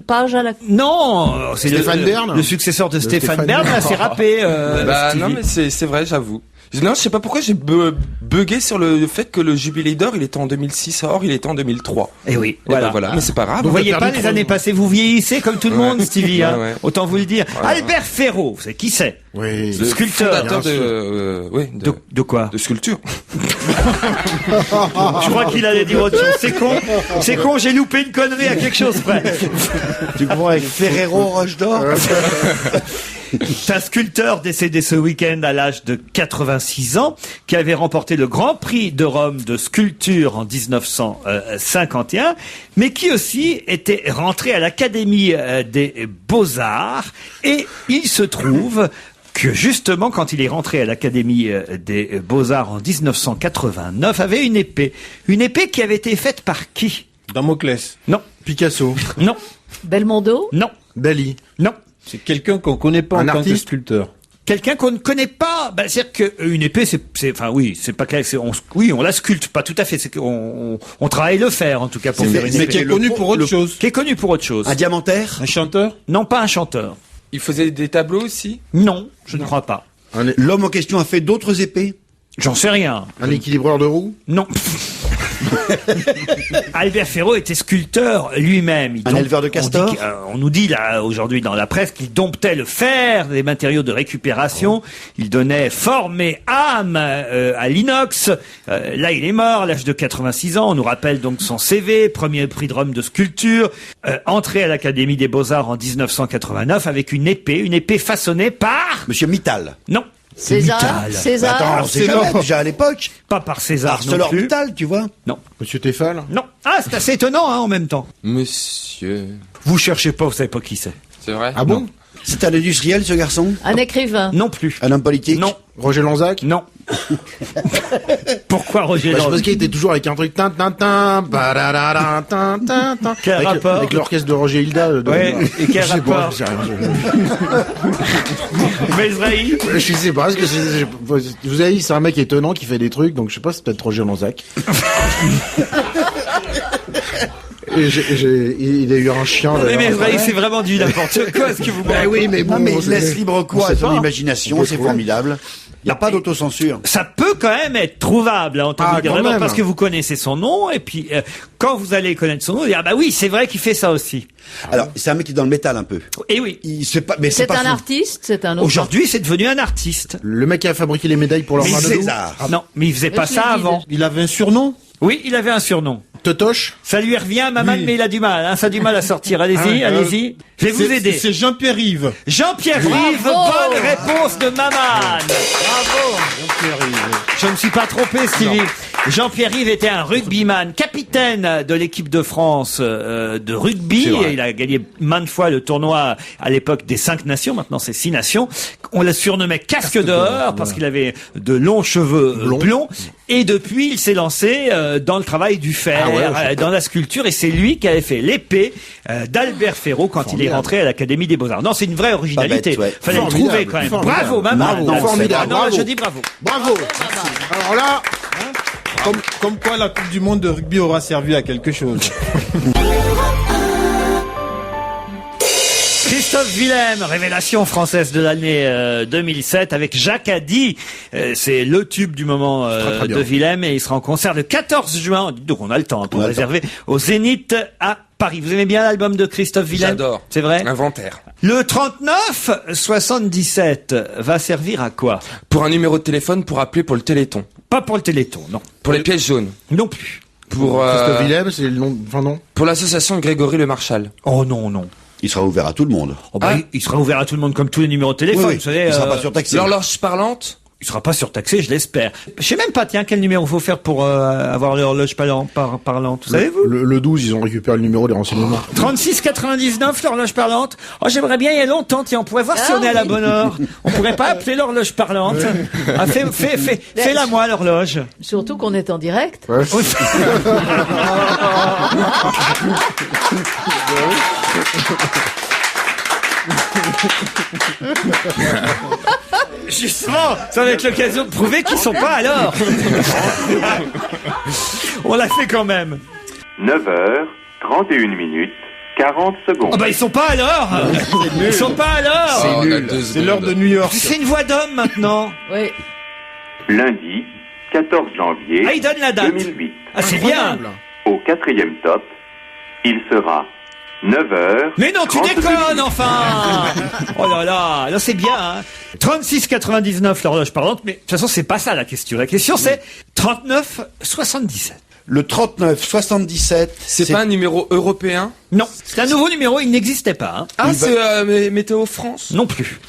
Page à la... non, c'est Stéphane Bern. le successeur de Stéphane Stéphane Bern, Bern. là, c'est râpé. Bah Stevie. non mais c'est vrai, j'avoue. Non, je sais pas pourquoi j'ai bugué sur le fait que le jubilé d'or, il était en 2006, or il était en 2003. Eh oui, Et voilà. ben voilà, mais c'est pas grave. Vous Donc, voyez on a pas perdu les 3 années ans. passées, vous vieillissez comme tout le monde, Stevie. Hein. Ouais, ouais. Autant vous le dire. Albert Ferraud, c'est qui c'est? Oui. Le sculpteur. fondateur Bien De quoi? de sculpture. Je crois qu'il allait dire autre chose. C'est con, j'ai loupé une connerie à quelque chose près. Tu comprends avec Ferrero Roche d'Or? C'est un sculpteur décédé ce week-end à l'âge de 86 ans, qui avait remporté le Grand Prix de Rome de sculpture en 1951, mais qui aussi était rentré à l'Académie des Beaux-Arts. Et il se trouve que justement, quand il est rentré à l'Académie des Beaux-Arts en 1989, avait une épée. Une épée qui avait été faite par qui? Damoclès. Non, Picasso. non, Belmondo? non, Dali. non. C'est quelqu'un qu'on connaît pas Un en tant que artiste sculpteur. Quelqu'un qu'on ne connaît pas, bah, c'est-à-dire qu'une épée, enfin oui, c'est pas clair, oui, on la sculpte, pas tout à fait, c'est qu'on on travaille le fer en tout cas pour faire une Mais qui épée. est connu pour autre chose. Qui est connu pour autre chose. Un diamantaire? Un chanteur? Non, pas un chanteur. Il faisait des tableaux aussi. Non, je ne crois pas. L'homme en question a fait d'autres épées? J'en sais rien. Un équilibreur de roues. Non. Albert Ferraud était sculpteur lui-même. Un éleveur de castors? On nous dit là aujourd'hui dans la presse qu'il domptait le fer, des matériaux de récupération. Il donnait forme et âme à l'inox. Là, il est mort à l'âge de 86 ans. On nous rappelle donc son CV, premier prix de Rome de sculpture, entré à l'Académie des Beaux-Arts en 1989 avec une épée façonnée par... Monsieur Mittal. Non. César? Mittal. César? Attends, c'est jamais, déjà à l'époque. Pas par César non Arcelor plus. Mittal, tu vois. Non. Monsieur Tefal. Non. Ah, c'est assez étonnant hein, en même temps. Monsieur. Vous cherchez pas, vous savez pas qui c'est. C'est vrai? Ah bon? C'est un industriel, ce garçon? Un écrivain? Non plus. Un homme politique? Non. Roger Lanzac. Non. Pourquoi Roger Bah, je Lanzac? pense qu'il était toujours avec un truc Quel avec, rapport avec l'orchestre de Roger Hilda. Ouais, et quel Je sais pas, rapport je sais rien, Mesrahi? je sais pas, parce que vous avez dit, c'est un mec étonnant qui fait des trucs, donc je sais pas, c'est peut-être Roger Lanzac. Et il a eu un chien. Mais d'ailleurs. Mesrahi, c'est vraiment du n'importe quoi, est-ce que vous Bah oui, mais bon. Non, mais il laisse libre cours à sait son pas. imagination, c'est formidable. Il n'y a Non, pas mais- d'autocensure. Ça peut quand même être trouvable, hein, entendu Ah, dire, quand d'abord même. parce que vous connaissez son nom, et puis quand vous allez connaître son nom, vous dire, ah bah oui, c'est vrai qu'il fait ça aussi. Alors, c'est un mec qui est dans le métal un peu. Et oui. Il sait pas, mais C'est pas un son- artiste? C'est un autre? Aujourd'hui, c'est devenu un artiste. Le mec qui a fabriqué les médailles pour leur Mais main de loup. César. Non, mais il faisait pas je ça l'ai dit avant. Il avait un surnom? Oui, il avait un surnom. Totoche. Ça lui revient, Maman, Oui. mais il a du mal, hein, ça a du mal à sortir. Allez-y, allez-y. Je vais vous aider. C'est Jean-Pierre Rive. Jean-Pierre Rive, Bravo. bonne réponse de Maman. Bravo. Je ne suis pas trompé, Stevie. Jean-Pierre Rive était un rugbyman, capitaine de l'équipe de France de rugby. C'est vrai. Et il a gagné maintes fois le tournoi à l'époque des 5 nations. Maintenant, c'est 6 nations. On le surnommait Casque d'or parce qu'il avait de longs cheveux blonds. Et depuis, il s'est lancé dans le travail du fer, dans la sculpture. Et c'est lui qui avait fait l'épée d'Albert Ferraud quand il est rentré à l'Académie des Beaux-Arts. Non, c'est une vraie originalité. Pas bête, ouais. Fallait le Formidable, trouver quand même. formidable. Bravo, Maman. Bravo, Non, formidable, non, bravo. je dis bravo. Bravo. Alors là, Comme quoi la Coupe du Monde de rugby aura servi à quelque chose. Christophe Willem, révélation française de l'année 2007 avec Jacques Addy. C'est le tube du moment très bien. de Willem et il sera en concert le 14 juin. Donc on a le temps pour On a le réserver au Zénith à Paris. Vous aimez bien l'album de Christophe Willem? J'adore. C'est vrai? Inventaire. Le 3977 va servir à quoi? Pour un numéro de téléphone pour appeler pour le Téléthon. Pas pour le Téléthon, non. Pour les pièces jaunes. Non plus. Pour, Christophe Willem, c'est le nom. Enfin non. pour l'association Grégory Le Marchal. Oh non, non. Il sera ouvert à tout le monde. Oh bah, Ah. il sera ouvert à tout le monde comme tous les numéros de téléphone. Oui, Vous savez, il sera pas surtaxé. L'horloge parlante. il sera pas surtaxé, je l'espère. Je sais même pas, tiens, quel numéro faut faire pour avoir l'horloge parlante. Vous savez, vous? Le 12, ils ont récupéré le numéro des renseignements. 36,99 l'horloge parlante. Oh, j'aimerais bien il y a longtemps, tiens, on pourrait voir si on est à la bonne heure. On pourrait pas appeler l'horloge parlante. Ah, fais-la moi l'horloge. Surtout qu'on est en direct. Ouais. Justement, ça va être l'occasion de prouver qu'ils sont pas à l'heure. On l'a fait quand même. 9h31 minutes 40 secondes. Oh bah ils sont pas à l'heure. Ils sont pas à l'heure. Oh, on a nul. 2 C'est l'heure de New York. C'est une voix d'homme maintenant. Oui. Lundi 14 janvier Ah, il donne la date. 2008. Ah, c'est bien. Au 4e top, il sera 9h. Mais non, tu déconnes, enfin. Oh là là, là c'est bien. Hein. 36,99 l'horloge parlante, mais de toute façon c'est pas ça la question. La question c'est 39,77. Le 3977, C'est pas un numéro européen? Non, c'est un nouveau numéro, il n'existait pas. Hein. Ah, c'est Météo France. Non plus.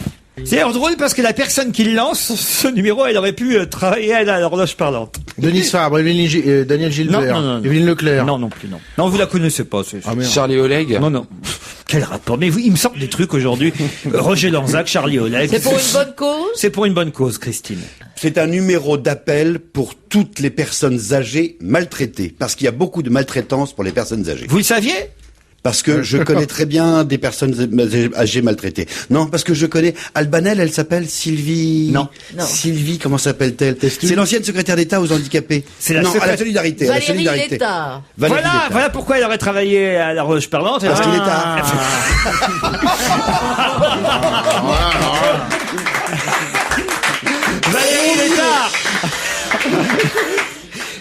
C'est d'ailleurs drôle parce que la personne qui le lance, ce numéro, elle aurait pu travailler à l'horloge parlante. Denis Fabre, Daniel Gilbert, Non. Evelyne Leclerc. Non, non plus, non. Non, vous la connaissez pas. Ah, merde. Charlie Oleg. Non, non. Quel rapport? Mais vous, il me sort des trucs aujourd'hui. Roger Lanzac, Charlie Oleg. C'est pour une bonne cause. C'est pour une bonne cause, Christine. c'est un numéro d'appel pour toutes les personnes âgées maltraitées. Parce qu'il y a beaucoup de maltraitance pour les personnes âgées. Vous le saviez? Parce que je connais très bien des personnes âgées maltraitées. Non, parce que je connais Albanel, elle s'appelle Sylvie. Non. Non. Sylvie, comment s'appelle-t-elle? C'est l'ancienne secrétaire d'État aux handicapés. C'est la non, à la secrétaire- solidarité. à la Valérie solidarité. Létard. Valérie Voilà, Létard. voilà pourquoi elle aurait travaillé à l'horloge parlante. Parce qu'il est Ah. Valérie Létard.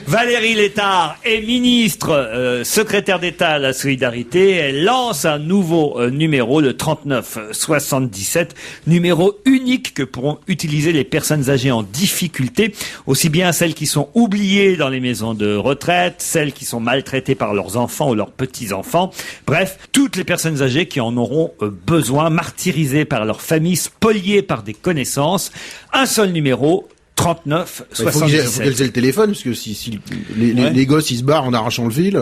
Valérie Létard est ministre, secrétaire d'État à la solidarité. Elle lance un nouveau numéro, le 3977, numéro unique que pourront utiliser les personnes âgées en difficulté, aussi bien celles qui sont oubliées dans les maisons de retraite, celles qui sont maltraitées par leurs enfants ou leurs petits-enfants. Bref, toutes les personnes âgées qui en auront besoin, martyrisées par leur famille, spoliées par des connaissances. Un seul numéro, 39 Il faut qu'elles aient le téléphone, parce que si les gosses ils se barrent en arrachant le fil.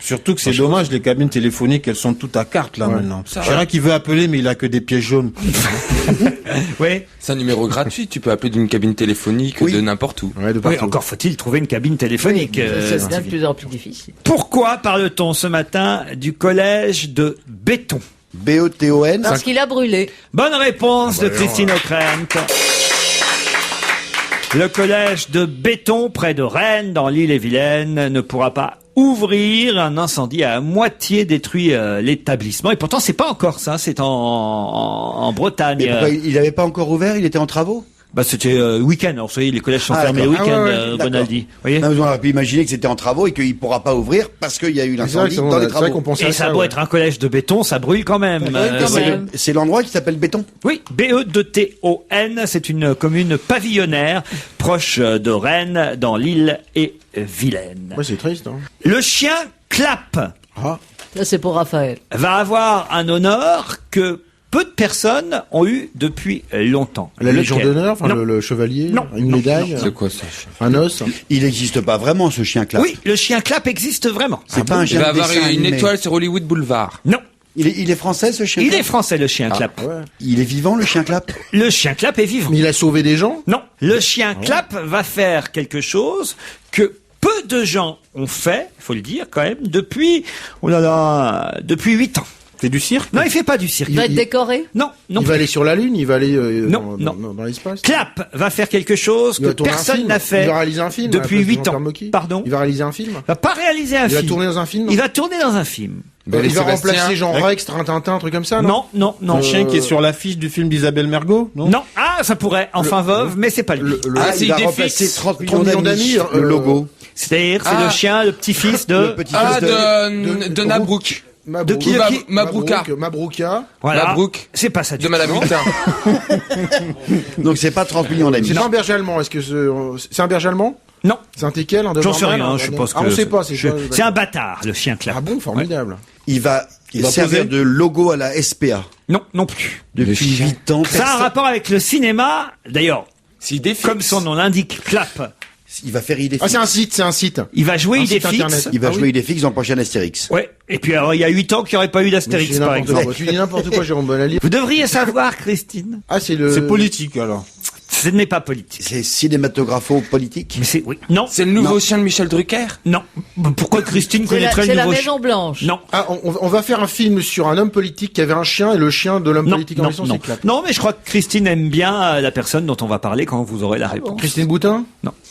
Surtout que c'est dommage, les cabines téléphoniques, elles sont toutes à carte, là, maintenant. Chirac, qui veut appeler, mais il a que des pièces jaunes. Oui. C'est un numéro gratuit. Tu peux appeler d'une cabine téléphonique Oui. de n'importe où. Ouais, de Oui, partout. encore faut-il trouver une cabine téléphonique. Ça devient de Stevie. plus en plus difficile. Pourquoi parle-t-on ce matin du collège de Béton? B-E-T-O-N. Parce qu'il a brûlé. Bonne réponse de Christine O'Krent. Le collège de Béton, près de Rennes, dans l'île-et-Vilaine, ne pourra pas ouvrir. Un incendie a à moitié détruit l'établissement. Et pourtant, c'est pas encore ça, c'est en Bretagne. Mais pourquoi il n'avait pas encore ouvert? Il était en travaux? Bah, c'était week-end. Alors, vous savez, les collèges sont Ah, fermés le d'accord. week-end, Ah, ouais, d'accord. Bonaldi. Vous voyez? Non, mais on aurait pu imaginer que c'était en travaux et qu'il ne pourra pas ouvrir parce qu'il y a eu l'incendie dans les C'est vrai qu'on travaux. pensait Et à ça a ça. beau Ouais. être un collège de béton, ça brûle quand même. quand C'est- même. C'est l'endroit qui s'appelle Béton. Oui, B-E-T-O-N, c'est une commune pavillonnaire proche de Rennes, dans l'île et Vilaine. Ouais, c'est triste. Hein. Le chien Clap Là, c'est pour Raphaël. va avoir un honneur que peu de personnes ont eu depuis longtemps. La Légion Lequel? d'honneur, enfin, Non. le chevalier, Non. une Non. médaille, C'est quoi ça? un os. Il n'existe pas vraiment, ce chien Clap. Oui, le chien Clap existe vraiment. C'est pas un Il chien va de avoir dessin une animé. étoile sur Hollywood Boulevard. Non, Il est français, ce chien il Clap est français le chien Clap. Ouais. Il est vivant, le chien Clap Le chien Clap est vivant. Mais il a sauvé des gens. Non, le chien Clap va faire quelque chose que peu de gens ont fait, faut le dire quand même, depuis 8 ans. C'est du cirque? Non, il fait pas du cirque. Il va être décoré. Non, non. Il va aller sur la Lune, il va aller Non, dans l'espace. Clap va faire quelque chose Il que va tourner un personne film. n'a fait Il va réaliser un film depuis à la place de 8 ans. Jean-Pierre Mocky. Pardon. Il va réaliser un film. Il va pas réaliser un Il va film. tourner dans un film. Il va tourner dans un film. Belle et Il va Sébastien. remplacer Jean Rex, Tintin, un truc comme ça, non? Non. Un chien qui est sur l'affiche du film d'Isabelle Mergo, non? Non, ah, ça pourrait, enfin veuve, mais c'est pas lui. Ah, il c'est va des remplacer fixes. 30 30 millions d'amis, le logo. C'est-à-dire, c'est Ah. le chien, le petit-fils de... Le petit Ah, fils de Nabrook. De qui, de qui Mabrouka. Mabrouka. Voilà. Mabrouk. C'est pas ça du De Madame tout. Hutin. Donc c'est pas 30 millions d'amis. C'est pas un berger allemand. Est-ce que c'est un berger allemand? Non, C'est un teckel, un j'en sais Doberman, rien, un- je pense que... Ah, on sait pas, c'est quoi, C'est un bâtard, le chien Clap. Ah bon, formidable. Il va va servir poser de logo à la SPA. Non plus. Depuis 8 ans. Ça a un rapport avec le cinéma, d'ailleurs, C'est des fixes. comme son nom l'indique, Clap. Il va faire Idéfix. Ah, c'est un site. Il va jouer Un site Idéfix. internet. Il va Ah jouer oui. Idéfix dans le prochain Astérix. Ouais. Et puis alors, il y a 8 ans qu'il n'y aurait pas eu d'Astérix, Mais c'est par n'importe exemple. quoi. Tu dis n'importe quoi, Jérôme Bonaldi. Vous devriez savoir, Christine. Ah, c'est C'est politique, alors. Ce n'est pas politique. C'est cinématographo-politique. Mais c'est, oui. Non. C'est le nouveau chien de Michel Drucker. Non. Pourquoi Christine C'est connaîtrait la le nouveau Maison Blanche. Non. Ah, on va faire un film sur un homme politique qui avait un chien et le chien de l'homme Non, politique en non, question, non. c'est Clap. Non, mais je crois que Christine aime bien la personne dont on va parler quand vous aurez la réponse. Christine Boutin?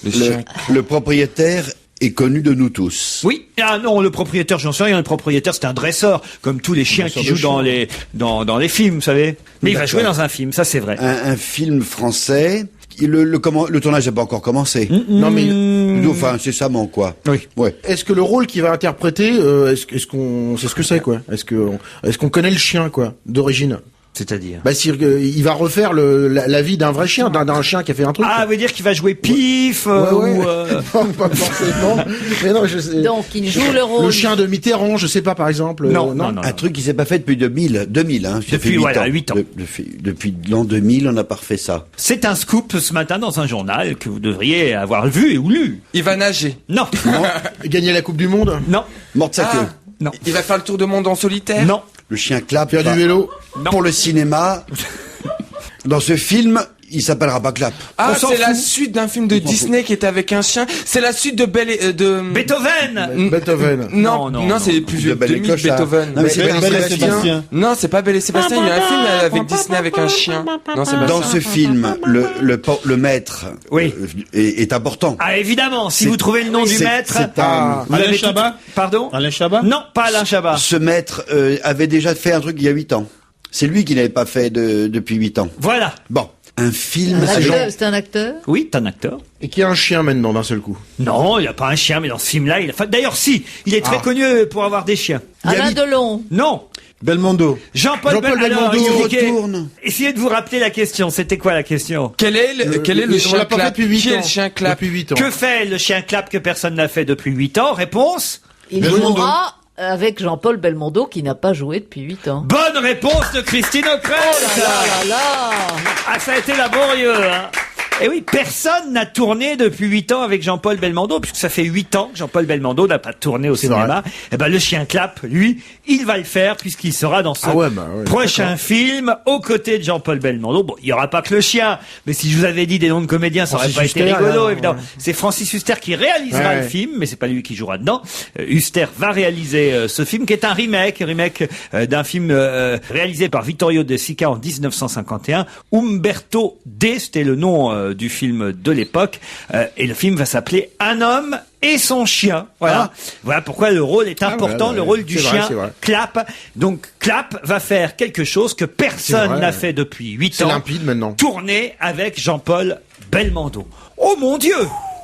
Le chien. Le propriétaire est connu de nous tous. Oui. Ah non, le propriétaire, j'en sais rien. Le propriétaire, c'est un dresseur, comme tous les chiens qui jouent dans les films, vous savez. Mais il va jouer dans un film, ça c'est vrai. Un film français. Le tournage n'a pas encore commencé. Non, mais Enfin, incessamment, quoi. Oui. Ouais. est-ce que le rôle qu'il va interpréter, est-ce qu'on sait ce que c'est, quoi? Est-ce qu'on connaît le chien, quoi, d'origine? C'est-à-dire. Bah, il va refaire la vie d'un vrai chien, d'un chien qui a fait un truc. Ah, veut dire qu'il va jouer Pif Ouais, ouais. ou Non, pas forcément. Mais non, je sais. Donc, il joue le rôle. Le chien de Mitterrand, je sais pas, par exemple. Non. Un truc qui s'est pas fait depuis 2000, hein. Ça fait Depuis, 8 voilà, ans. 8 ans. Depuis l'an 2000, on n'a pas refait ça. C'est un scoop ce matin dans un journal que vous devriez avoir vu ou lu. Il va nager. Non. Gagner la Coupe du Monde. Non. Mort de sa queue. Non. Il va faire le tour du monde en solitaire. Non. Le chien Clap. Faire va- du vélo. Non. Pour le cinéma. Dans ce film, il s'appellera pas Clap. Ah, On s'en c'est la fout. suite d'un film de Disney qui était avec un chien. C'est la suite de Beethoven. Beethoven. Non, Non, non, c'est plus vieux. De Belle et 2000 Clochard. Beethoven. Non, mais c'est Belle et Belle et Sébastien. Sébastien. Non, c'est pas Belle et Sébastien. Il y a un film avec Disney avec un chien. Non, c'est pas Dans ça. ce film, le maître Oui. est important. Ah, évidemment, si C'est- vous trouvez le nom du c'est- maître. c'est un- vous Alain l'avez Chabat tout- Pardon Alain Chabat? Non, pas Alain Chabat. Ce maître avait déjà fait un truc il y a 8 ans. C'est lui qui n'avait pas fait depuis 8 ans. Voilà. Bon, un film. Un c'est acteur, c'est un acteur. Oui, t'es un acteur. Et qui a un chien maintenant d'un seul coup. Non, il n'y a pas un chien, mais dans ce film-là, d'ailleurs, si, il est très connu pour avoir des chiens. Alain Delon. Non. Belmondo. Jean-Paul Jean-Paul Alors, Belmondo expliquez. retourne. Essayez de vous rappeler la question. C'était quoi la question? Quel est le on chien l'a pas fait Clap? depuis 8 Qui est ans. le chien Clap? Depuis 8 ans. Que fait le chien Clap que personne n'a fait depuis 8 ans? Réponse? Il Belmondo. jouera avec Jean-Paul Belmondo qui n'a pas joué depuis 8 ans. Bonne réponse de Christine O'Krent. Ah là Ah, ça a été laborieux, hein. Et oui, personne n'a tourné depuis 8 ans avec Jean-Paul Belmondo, puisque ça fait 8 ans que Jean-Paul Belmondo n'a pas tourné au cinéma. Et ben, le chien Clap, lui, il va le faire puisqu'il sera dans ce Ah ouais, prochain film aux côtés de Jean-Paul Belmondo. Bon, il y aura pas que le chien, mais si je vous avais dit des noms de comédiens, ça aurait Francis pas été Huster, rigolo, là, évidemment. ouais. C'est Francis Huster qui réalisera Ouais. le film, mais c'est pas lui qui jouera dedans. Huster va réaliser ce film qui est un remake d'un film réalisé par Vittorio De Sica en 1951. Umberto D, c'était le nom du film de l'époque, et le film va s'appeler Un homme et son chien. Voilà. Voilà pourquoi le rôle est important, ouais, le ouais. rôle du C'est vrai, chien c'est vrai. Clap. Donc Clap va faire quelque chose que personne vrai, n'a ouais. fait depuis 8 C'est ans. limpide maintenant. Tourner avec Jean-Paul Belmondo. Oh mon Dieu!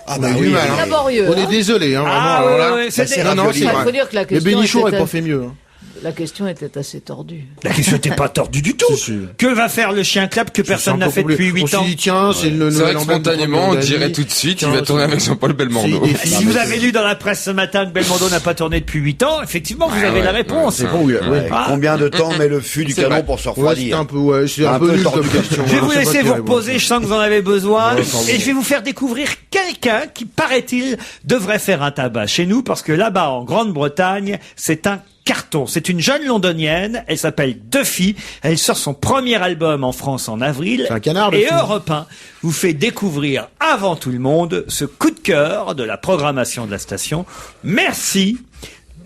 Ah On bah a eu oui. du mal, hein. Laborieux, On est hein. désolé, hein, vraiment. Ah, alors ouais, là. ouais, c'est c'est des- Non, non, c'est ravioli. vrai. Faut dire que la Le question Bénichou était aurait pas fait mieux. hein. La question était assez tordue. La question n'était pas tordue du tout. Si. Que va faire le chien clap que personne n'a fait depuis 8 ans? On s'est dit, tiens, c'est le C'est vrai nouvel que emblème de spontanément, on Moldavie. dirait tout de suite, il Tiens, va tourner c'est- avec Jean-Paul Belmondo. c'est des filles. Si vous avez lu dans la presse ce matin que Belmondo n'a pas tourné depuis 8 ans, effectivement, vous avez la réponse. C'est bon, oui, ouais. Ah. Combien de temps met le fût du C'est canon vrai. pour se Ouais, c'est refroidir? un peu, ouais, c'est un peu nul tordu comme comme question. Je vais hein, vous c'est laisser pas vous terrible, reposer, hein. je sens que vous en avez besoin. Ouais, sans Et doute. je vais vous faire découvrir quelqu'un qui, paraît-il, devrait faire un tabac chez nous, parce que là-bas, en Grande-Bretagne, c'est un carton. C'est une jeune londonienne, elle s'appelle Duffy, elle sort son premier album en France en avril. C'est un canard, Et Duffy. Europe 1 vous fait découvrir avant tout le monde ce coup de cœur de la programmation de la station. Merci.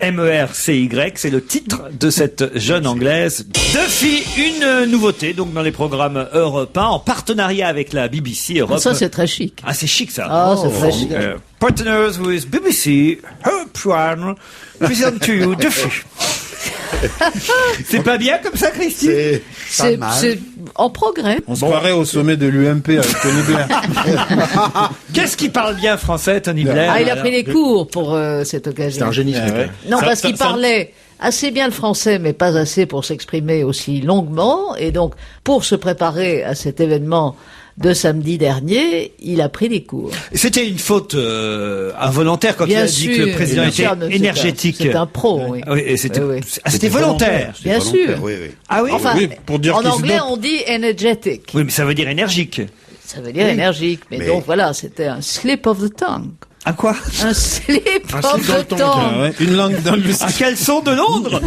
MERCY, c'est le titre de cette jeune anglaise. Duffy, une nouveauté donc dans les programmes Europe 1 en partenariat avec la BBC Europe. Ça, c'est très chic. Ah, c'est chic ça. Ah, c'est très chic. Partners with BBC Europe 1 present to you Duffy. C'est pas bien comme ça, Christine? C'est en progrès. On se croirait au sommet de l'UMP avec Tony Blair. Qu'est-ce qui parle bien français, Tony Blair? Ah, il a pris des cours pour cette occasion. C'est un génie, ce mec. Non, Ça- parce ça- qu'il ça- parlait assez bien le français, mais pas assez pour s'exprimer aussi longuement. Et donc, pour se préparer à cet événement de samedi dernier, il a pris des cours. C'était une faute involontaire quand il a dit que le président bien était sûr, mais énergétique. C'est un pro, oui. Oui, et c'était Oui, oui. c'était volontaire. Bien sûr. Oui, oui. Ah oui? Enfin, Oui, pour dire en qu'il se anglais, dope. on dit energetic. Oui, mais ça veut dire énergique. Ça veut dire énergique. Mais, Mais- donc voilà, c'était un slip of the tongue. À quoi? Un slip Un of slip dans le the tongue. tongue. Ah ouais, une langue dans le À quel son de Londres?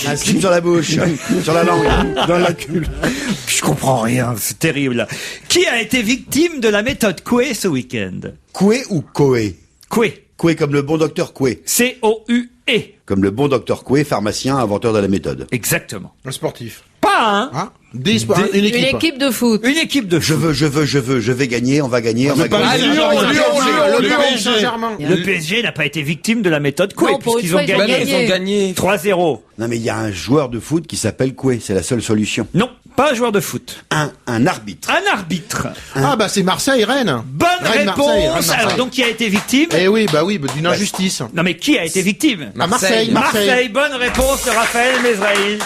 Un slip sur la bouche, sur la langue, dans la culle. Je comprends rien, c'est terrible. Qui a été victime de la méthode Coué ce week-end? Coué ou Coé? Coué. Coué comme le bon docteur Coué. C-O-U-E. Comme le bon docteur Coué, pharmacien, inventeur de la méthode. Exactement. Un sportif. Pas un. Ah, une Une équipe. équipe de foot. Une équipe de Je foot. je vais gagner, on va gagner, on va pas gagner. Lyon, Le Lyon, Paris Saint-Germain. Le PSG n'a pas été victime de la méthode Coué, Non, pour une puisqu'ils ont fois, ils ont gagné. gagné. Ils ont gagné. 3-0. Non mais il y a un joueur de foot qui s'appelle Coué, c'est la seule solution. Non, pas un joueur de foot. Un arbitre. Un arbitre. Ah, bah, c'est Marseille-Rennes. Bonne Rennes, Marseille, Rennes, réponse. Marseille. Alors donc qui a été victime? Eh oui, bah, d'une injustice. Non mais qui a été victime? À Marseille. Marseille. Bonne réponse de Raphaël Mesraïl.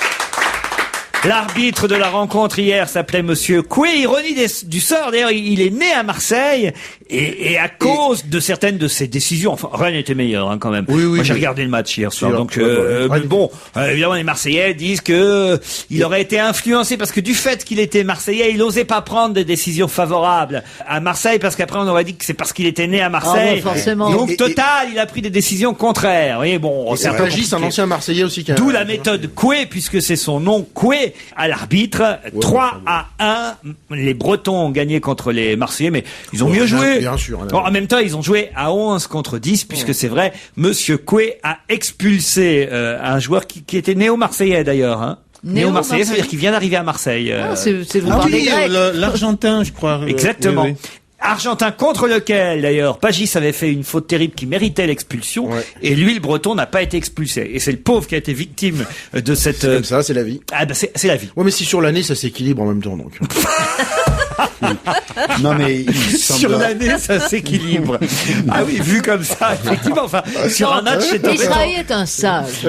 L'arbitre de la rencontre hier s'appelait Monsieur Coué. Ironie du sort, d'ailleurs, il est né à Marseille et à cause de certaines de ses décisions, enfin, Rennes était meilleur quand même. Oui, oui, Moi j'ai mais- regardé le match hier soir, Sûr. donc Ouais, mais bon, évidemment les Marseillais disent que il aurait été influencé parce que du fait qu'il était Marseillais, il n'osait pas prendre des décisions favorables à Marseille parce qu'après on aurait dit que c'est parce qu'il était né à Marseille. Ah ouais, forcément. Donc Et- total, il a pris des décisions contraires. Vous voyez, bon, c'est un peu Pagis, un compliqué. ancien Marseillais aussi. qui a- D'où la méthode Coué, puisque c'est son nom Coué à l'arbitre. 3-1. Les Bretons ont gagné contre les Marseillais, mais ils ont Ouais, mieux joué. bien sûr. Bon, en même temps, ils ont joué à 11 contre 10, puisque c'est vrai, Monsieur Coué a expulsé un joueur qui était néo-marseillais d'ailleurs. Hein. Néo-marseillais, ça veut dire qu'il vient d'arriver à Marseille. Ah, c'est vous Ah parlez oui, grec. l'Argentin, je crois. Exactement. Oui, oui. Argentin contre lequel, d'ailleurs, Pagis avait fait une faute terrible qui méritait l'expulsion, Ouais. et lui, le Breton, n'a pas été expulsé. Et c'est le pauvre qui a été victime de cette... Comme ça, c'est la vie. Ah ben c'est la vie. Ouais, mais si sur l'année, ça s'équilibre en même temps, donc. Non mais il Sur semble... l'année, ça s'équilibre. Ah oui, vu comme ça, effectivement. Enfin, sur un match, c'est embêtant. Israël est un sage.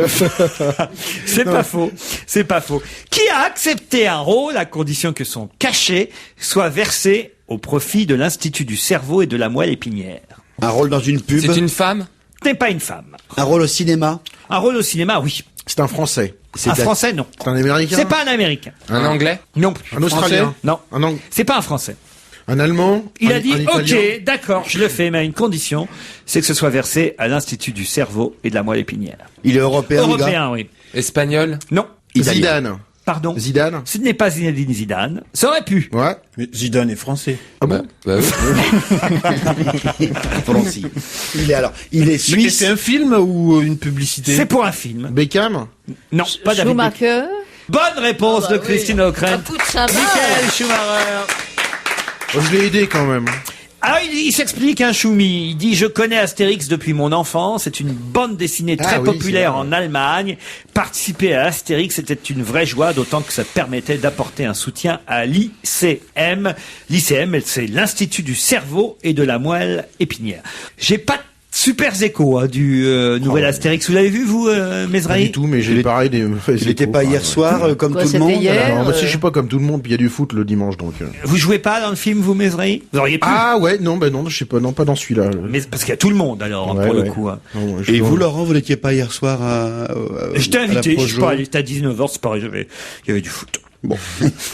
C'est pas faux. C'est pas faux. Qui a accepté un rôle à condition que son cachet soit versé au profit de l'Institut du cerveau et de la moelle épinière? Un rôle dans une pub, C'est une femme? Ce n'est pas une femme. un rôle au cinéma. Un rôle au cinéma, oui. C'est un Français. Un Français, non. C'est un Américain. C'est pas un Américain. Un Anglais? Non plus. Un Australien. Non. Un C'est pas un Français. Un Allemand. Il un- a dit, un Italien. ok, d'accord, je le fais, mais à une condition, c'est que ce soit versé à l'Institut du cerveau et de la moelle épinière. Il est européen, le gars. Européen, oui. Espagnol? Non. Italien. Zidane. Pardon. Zidane. Ce n'est pas Zinedine Zidane. Ça aurait pu. Ouais. Mais Zidane est français. Ah bon? Bah oui. Francis. Il est Mais suisse. c'est un film ou une publicité? C'est pour un film. Beckham. Non, pas David Beckham. Schumacher. Bonne réponse Ah bah de Christine Un O'Krent. coup de cymbale. Michael Schumacher. Oh, je l'ai aidé quand même. Ah, il s'explique, hein, Choumi. Il dit, je connais Astérix depuis mon enfance. C'est une bande dessinée très Ah oui, populaire c'est vrai. en Allemagne. Participer à Astérix, c'était une vraie joie, d'autant que ça permettait d'apporter un soutien à l'ICM. L'ICM, c'est l'Institut du cerveau et de la moelle épinière. J'ai pas super échos du nouvel Astérix. Vous l'avez vu, vous, Pas Mesrahi? du tout, mais j'ai pareil des. Il n'était pas hier soir, comme Quoi, tout le c'était monde. hier Non, bah si je suis pas comme tout le monde, puis il y a du foot le dimanche donc. Vous jouez pas dans le film, vous, Mesrahi? Vous auriez pu. Ah ouais, non, je sais pas, non, pas dans celui-là. Mais parce qu'il y a tout le monde, alors, Ouais, pour le ouais. coup. Hein. Non, je Et sais vous, pas. Laurent, vous n'étiez pas hier soir Je t'ai à la invité, je sais Projo pas, il était à 19h, c'est pareil, il y avait du foot. Bon.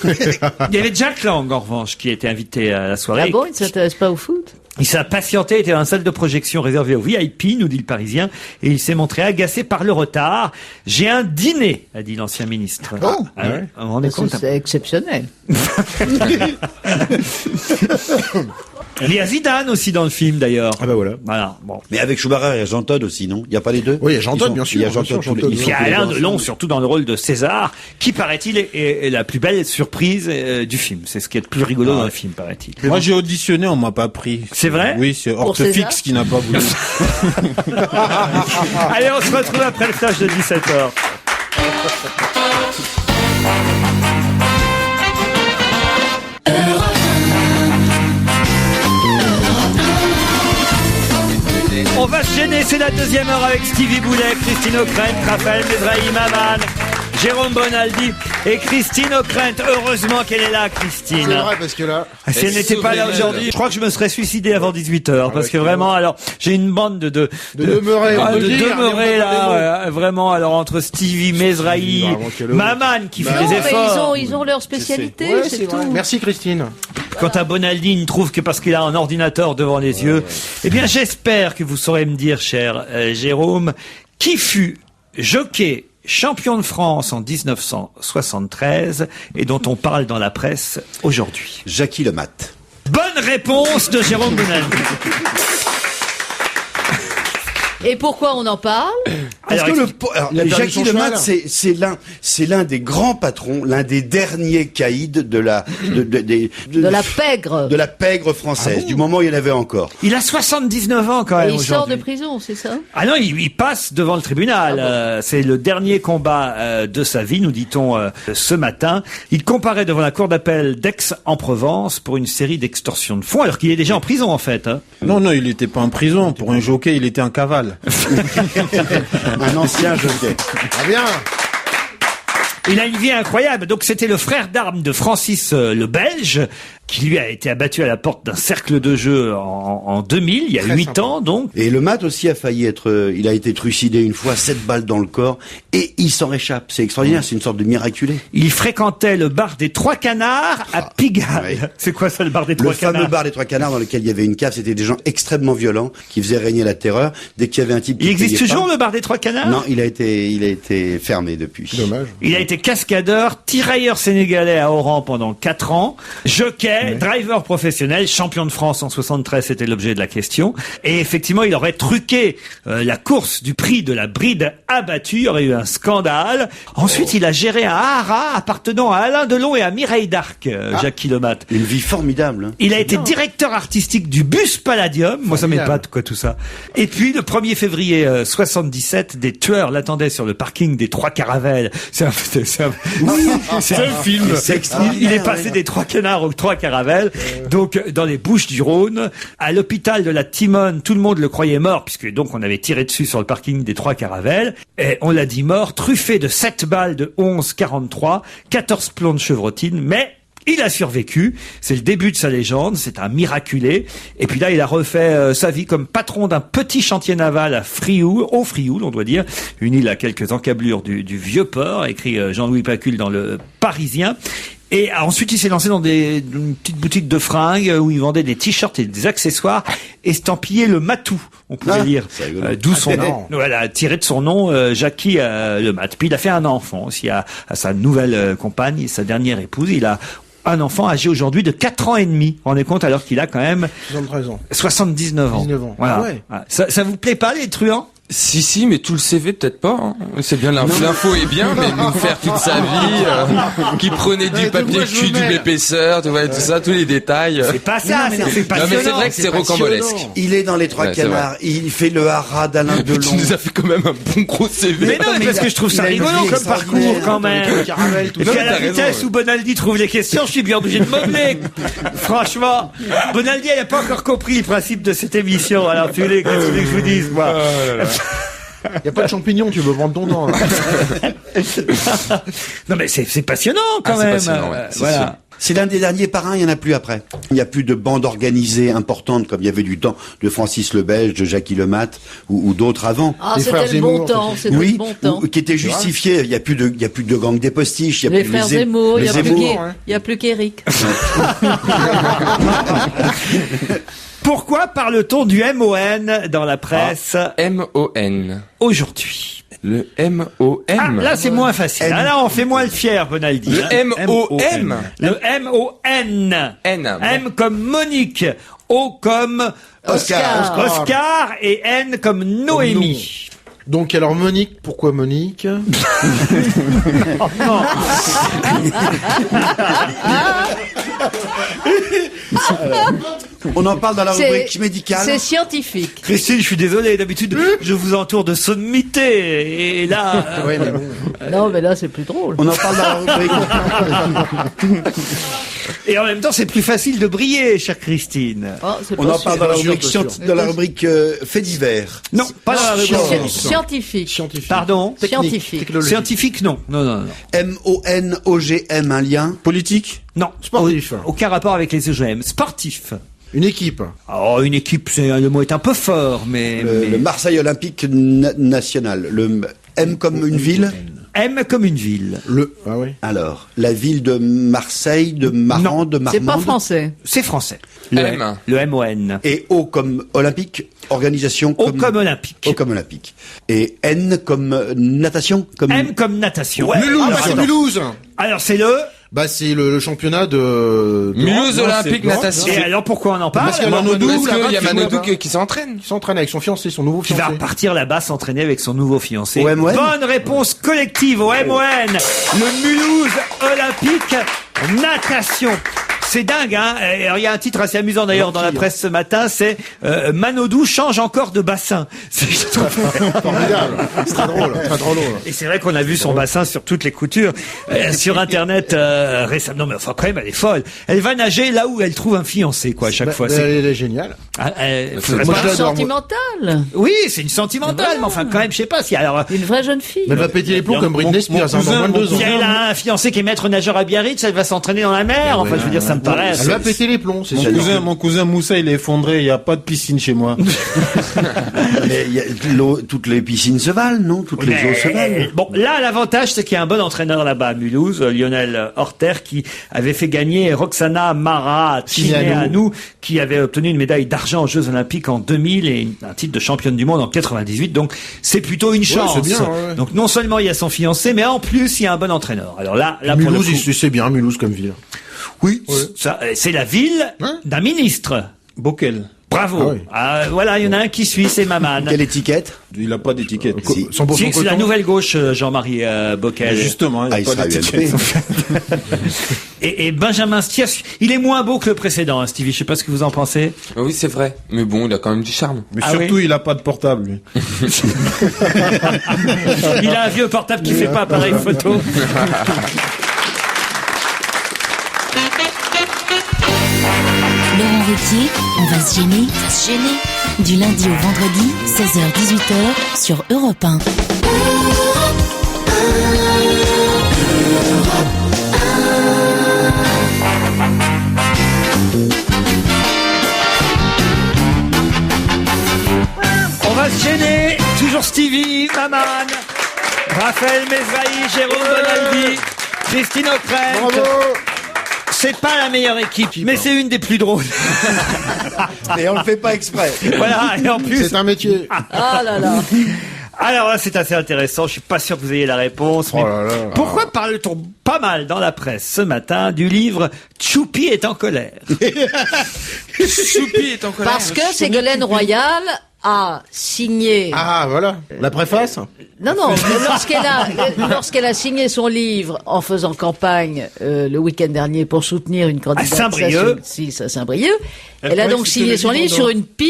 Il y avait Jack Lang, en revanche, qui était invité à la soirée. Ah bon, il ne s'intéresse pas au foot? Il s'est impatienté, il était dans une salle de projection réservée aux VIP, nous dit le Parisien, et il s'est montré agacé par le retard. J'ai un dîner, a dit l'ancien ministre. Oh, Ah, ouais. vous vous rendez compte? C'est exceptionnel. Il y a Zidane aussi dans le film, d'ailleurs. Ah bah voilà. Voilà, bon. Mais avec Schumacher et Jean Todt aussi, non? Il n'y a pas les deux? Oui, il y a Jean Ils Todt, sont- bien sûr, Il y a Jean bien sûr, Todt. Jean tous les- Todt. Il y a Alain Delon, surtout dans le rôle de César, qui, paraît-il, est la plus belle surprise du film. C'est ce qui est le plus rigolo dans le film, paraît-il. Moi, j'ai auditionné, on m'a pas pris. C'est vrai? Oui, c'est César Hortefix qui n'a pas voulu. Allez, on se retrouve après le flash de 17h. On va se gêner, c'est la deuxième heure avec Stevie Boulet, Christine O'Krent, Raphaël Mesrahi, Maman, Jérôme Bonaldi et Christine O'Krent. Heureusement qu'elle est là, Christine. C'est vrai parce que là. Si elle n'était pas là aujourd'hui, je crois que je me serais suicidé avant 18h. Parce que vraiment, alors, j'ai une bande de demeurer, on peut de le dire, demeurer on là, vraiment, alors, entre Stevie, Mesrahi, vraiment, quel horreur. Maman, qui fait Non, des mais efforts. ils ont leur spécialité, Ouais, c'est tout. vrai. Merci Christine. Quant à Bonaldi, il ne trouve que parce qu'il a un ordinateur devant les yeux. Eh bien, j'espère que vous saurez me dire, cher Jérôme, qui fut jockey champion de France en 1973 et dont on parle dans la presse aujourd'hui. Jackie Lemat. Bonne réponse de Jérôme Bonaldi. Et pourquoi on en parle? Parce Alors, que Il a perdu Jackie son Lemat, cheval. c'est l'un des grands patrons, l'un des derniers caïds de la De la pègre. française, du moment où il y en avait encore. Il a 79 ans quand Et même il sort de aujourd'hui. prison, c'est ça? Ah non, il passe devant le tribunal. C'est le dernier combat de sa vie, nous dit-on ce matin. Il comparaît devant la cour d'appel d'Aix-en-Provence pour une série d'extorsions de fonds, alors qu'il est déjà en prison en fait. Hein. Non, il était pas en prison. Pour un jockey, il était en cavale. Un ancien jockey. Ah bien. Il a une vie incroyable. Donc c'était le frère d'armes de Francis le Belge, qui lui a été abattu à la porte d'un cercle de jeu en 2000, il y a Très 8 sympa. ans donc. Et le mat aussi a failli être, il a été trucidé une fois, 7 balles dans le corps, et il s'en réchappe. C'est extraordinaire, c'est une sorte de miraculé. Il fréquentait le bar des Trois Canards à Pigalle. oui. C'est quoi ça, le bar des Le Trois fameux Canards? bar des Trois Canards dans lequel il y avait une cave, c'était des gens extrêmement violents qui faisaient régner la terreur. Dès qu'il y avait un type qui Il existe payait toujours pas- le bar des Trois Canards? Non, il a été fermé depuis. Dommage. Il a été cascadeur, tirailleur sénégalais à Oran pendant 4 ans, jockey, driver professionnel, champion de France en 73, c'était l'objet de la question. Et effectivement, il aurait truqué la course du prix de la bride abattue, il y aurait eu un scandale. Ensuite, il a géré un haras appartenant à Alain Delon et à Mireille d'Arc, Jackie Lemat. Une vie formidable. Hein. Il a été directeur artistique du bus Palladium. Moi, ça m'épate, quoi, tout ça. Et puis, le 1er février 77, des tueurs l'attendaient sur le parking des Trois Caravelles. C'est un film. C'est extraordinaire, Il est passé ouais. des Trois Canards aux Trois Caravelles. Donc, dans les Bouches-du-Rhône, à l'hôpital de la Timone, tout le monde le croyait mort, puisque donc on avait tiré dessus sur le parking des Trois Caravelles. Et on l'a dit mort, truffé de 7 balles de 11,43, 14 plombs de chevrotine, mais il a survécu, c'est le début de sa légende, c'est un miraculé. Et puis là, il a refait sa vie comme patron d'un petit chantier naval à Frioul, au Frioul, on doit dire, une île à quelques encablures du vieux port, écrit Jean-Louis Pacul dans le Parisien. Et ensuite, il s'est lancé dans une petite boutique de fringues où il vendait des t-shirts et des accessoires estampillés le Matou, on pouvait dire. c'est rigolo. D'où son non. nom. Voilà, tiré de son nom, Jackie le Mat. Puis il a fait un enfant aussi à sa nouvelle compagne, sa dernière épouse. Il a un enfant âgé aujourd'hui de 4 ans et demi. Vous vous rendez compte, alors qu'il a quand même 73 ans. 79 ans. 19 ans. Voilà. Ah ouais. Voilà. Ça vous plaît pas, les truands? Si, mais tout le CV peut-être pas. Hein. C'est bien l'info est bien, mais nous faire toute sa vie, qui prenait du papier cul, double épaisseur, tu vois, tout ça, tous les détails. C'est pas ça, c'est Non, passionnant. mais c'est vrai que c'est rocambolesque. Il est dans les Trois Ouais, c'est Canards, il fait le haras d'Alain Delon. Tu nous as fait quand même un bon gros CV. Mais non, mais parce que je trouve ça il a une rigolo vie comme parcours extraordinaire. quand même. Caramel, tout Et ça. puis à la t'as raison, vitesse ouais. où Bonaldi trouve les questions, je suis bien obligé de meubler. Franchement, Bonaldi, elle n'a pas encore compris le principe de cette émission. Alors tu qu'est-ce que tu veux que je vous dise, moi? Y a pas de champignons, tu veux vendre ton dent. Non mais c'est passionnant quand Ah, c'est même. passionnant, ouais, c'est Voilà. sûr. C'est l'un des derniers parrains, il n'y en a plus après. Il n'y a plus de bandes organisées importantes comme il y avait du temps de Francis le Belge, de Jackie le Mat ou d'autres avant. Ah, Les frères c'était le bon Zemmour, temps, c'était Oui, le bon temps. qui était justifié. Il n'y a plus de gang des postiches. Il y a Les plus frères Zem- Zemmour, il les n'y a plus Zemmour. il y a plus qu'Éric. Pourquoi parle-t-on du MON dans la presse M-O-N. aujourd'hui? Le M-O-M. Ah, là c'est moins facile. Ah, là on fait moins le fier, Bonaldi. Le hein. M-O-M. Le M-O-N. N. M comme Monique. O comme Oscar. Oscar et N comme Noémie. Donc alors Monique, pourquoi Monique? On en parle dans la C'est- rubrique médicale. C'est scientifique. Christine, je suis désolé, d'habitude je vous entoure de sommité et là Ouais, mais bon. Non, mais là, c'est plus drôle. On en parle dans la rubrique. et en même temps c'est plus facile de briller, chère Christine. Oh, c'est On pas en parle sûr. dans la Pas sûr, rubrique, pas sûr. dans la rubrique faits divers. Non, pas dans la rubrique. Scientifique. Scientifique. Pardon. Scientifique. Technologie. Scientifique, non. Non. MONOGM, un lien. Politique. Non. Sportif. Aucun rapport avec les EGM. Sportif. Une équipe. Oh, une équipe, le mot est un peu fort, mais Le Marseille Olympique National. Le M comme une ville. M comme une ville. Ah oui. Alors, la ville de Marseille, de Marmande, de C'est pas Marmande. français. C'est français. Le M. Le MON. Et O comme olympique, organisation O comme olympique. O comme olympique. Et N comme natation, comme M comme natation. Mulhouse. Ah bah c'est Mulhouse. Alors c'est le... Bah c'est le championnat de Mulhouse Non, Olympique c'est Natation. Et alors pourquoi on en parle Parce qu'il y a Manodou, Manodou, parce qu'il y a là-bas, Manodou qui qui s'entraîne. qui s'entraîne avec son fiancé, son nouveau qui va fiancé. partir là-bas s'entraîner avec son nouveau fiancé. Au MON. Bonne réponse collective au MON. Le Mulhouse Olympique Natation. C'est dingue, hein. Et alors, il y a un titre assez amusant d'ailleurs dans la presse ce matin, c'est Manodou change encore de bassin. Je trouve Formidable. C'est très drôle, très drôle. Et c'est vrai qu'on a vu son bassin sur toutes les coutures sur internet récemment. Non mais enfin quand même elle est folle. Elle va nager là où elle trouve un fiancé quoi à chaque fois. C'est- Elle est géniale. Ah, faudrait Moi, pas- je l'adore, moi. Sentimentale. Oui, c'est une sentimentale, mais enfin quand même je sais pas si alors Une vraie jeune fille. Mais elle va péter les plombs comme Britney Spears mon dans moins de 2 ans. si elle a un fiancé qui est maître nageur à Biarritz, elle va s'entraîner dans la mer. Enfin je veux dire ça me paraît. Elle va péter les plombs, c'est Mon cousin Moussa, il est effondré. Il n'y a pas de piscine chez moi. Mais il y a toutes les piscines se valent, non? Toutes les eaux se valent. Bon, là, l'avantage, c'est qu'il y a un bon entraîneur là-bas à Mulhouse, Lionel Horter, qui avait fait gagner Roxana Mara Tineanu, qui avait obtenu une médaille d'argent aux Jeux Olympiques en 2000 et un titre de championne du monde en 98. Donc, c'est plutôt une chance. c'est bien, ouais. Donc, non seulement il y a son fiancé, mais en plus, il y a un bon entraîneur. Alors là pour le Mulhouse, coup, c'est bien Mulhouse comme ville. oui, ça, c'est la ville Hein d'un ministre. Bockel. Bravo. Ah oui. Ah, voilà, il y en a un qui suit, c'est Maman. Quelle étiquette? Il n'a pas d'étiquette. Si. Son beau Si, c'est la coton. nouvelle gauche, Jean-Marie Bockel. Justement, il Ah, n'y il a sera pas d'étiquette. UMP. Et Benjamin Stiers, il est moins beau que le précédent, hein, Stevie. Je sais pas ce que vous en pensez. Oui, c'est vrai. Mais bon, il a quand même du charme. Mais Ah surtout, oui. il n'a pas de portable, lui. Il a un vieux portable qui fait pas appareil photo. Laurent Ruquier, on va se gêner. Du lundi au vendredi, 16h-18h sur Europe 1. On va se gêner. Toujours Stevie, Maman, Raphaël Mesrahi, Jérôme Bonaldi, Christine O'Krent. Bravo. C'est pas la meilleure équipe, mais c'est une des plus drôles. Et on le fait pas exprès. Voilà, et en plus... C'est un métier. Ah là là. Alors là, c'est assez intéressant. Je suis pas sûr que vous ayez la réponse. Mais Oh là là. pourquoi parle-t-on pas mal dans la presse ce matin du livre Choupi est en colère? Choupi est en colère. Parce que Ségolène Royal a signé... Ah, voilà. La préface? Non, mais lorsqu'elle a signé son livre en faisant campagne le week-end dernier pour soutenir une candidate à Saint-Brieuc, elle a donc signé son livre sur une pile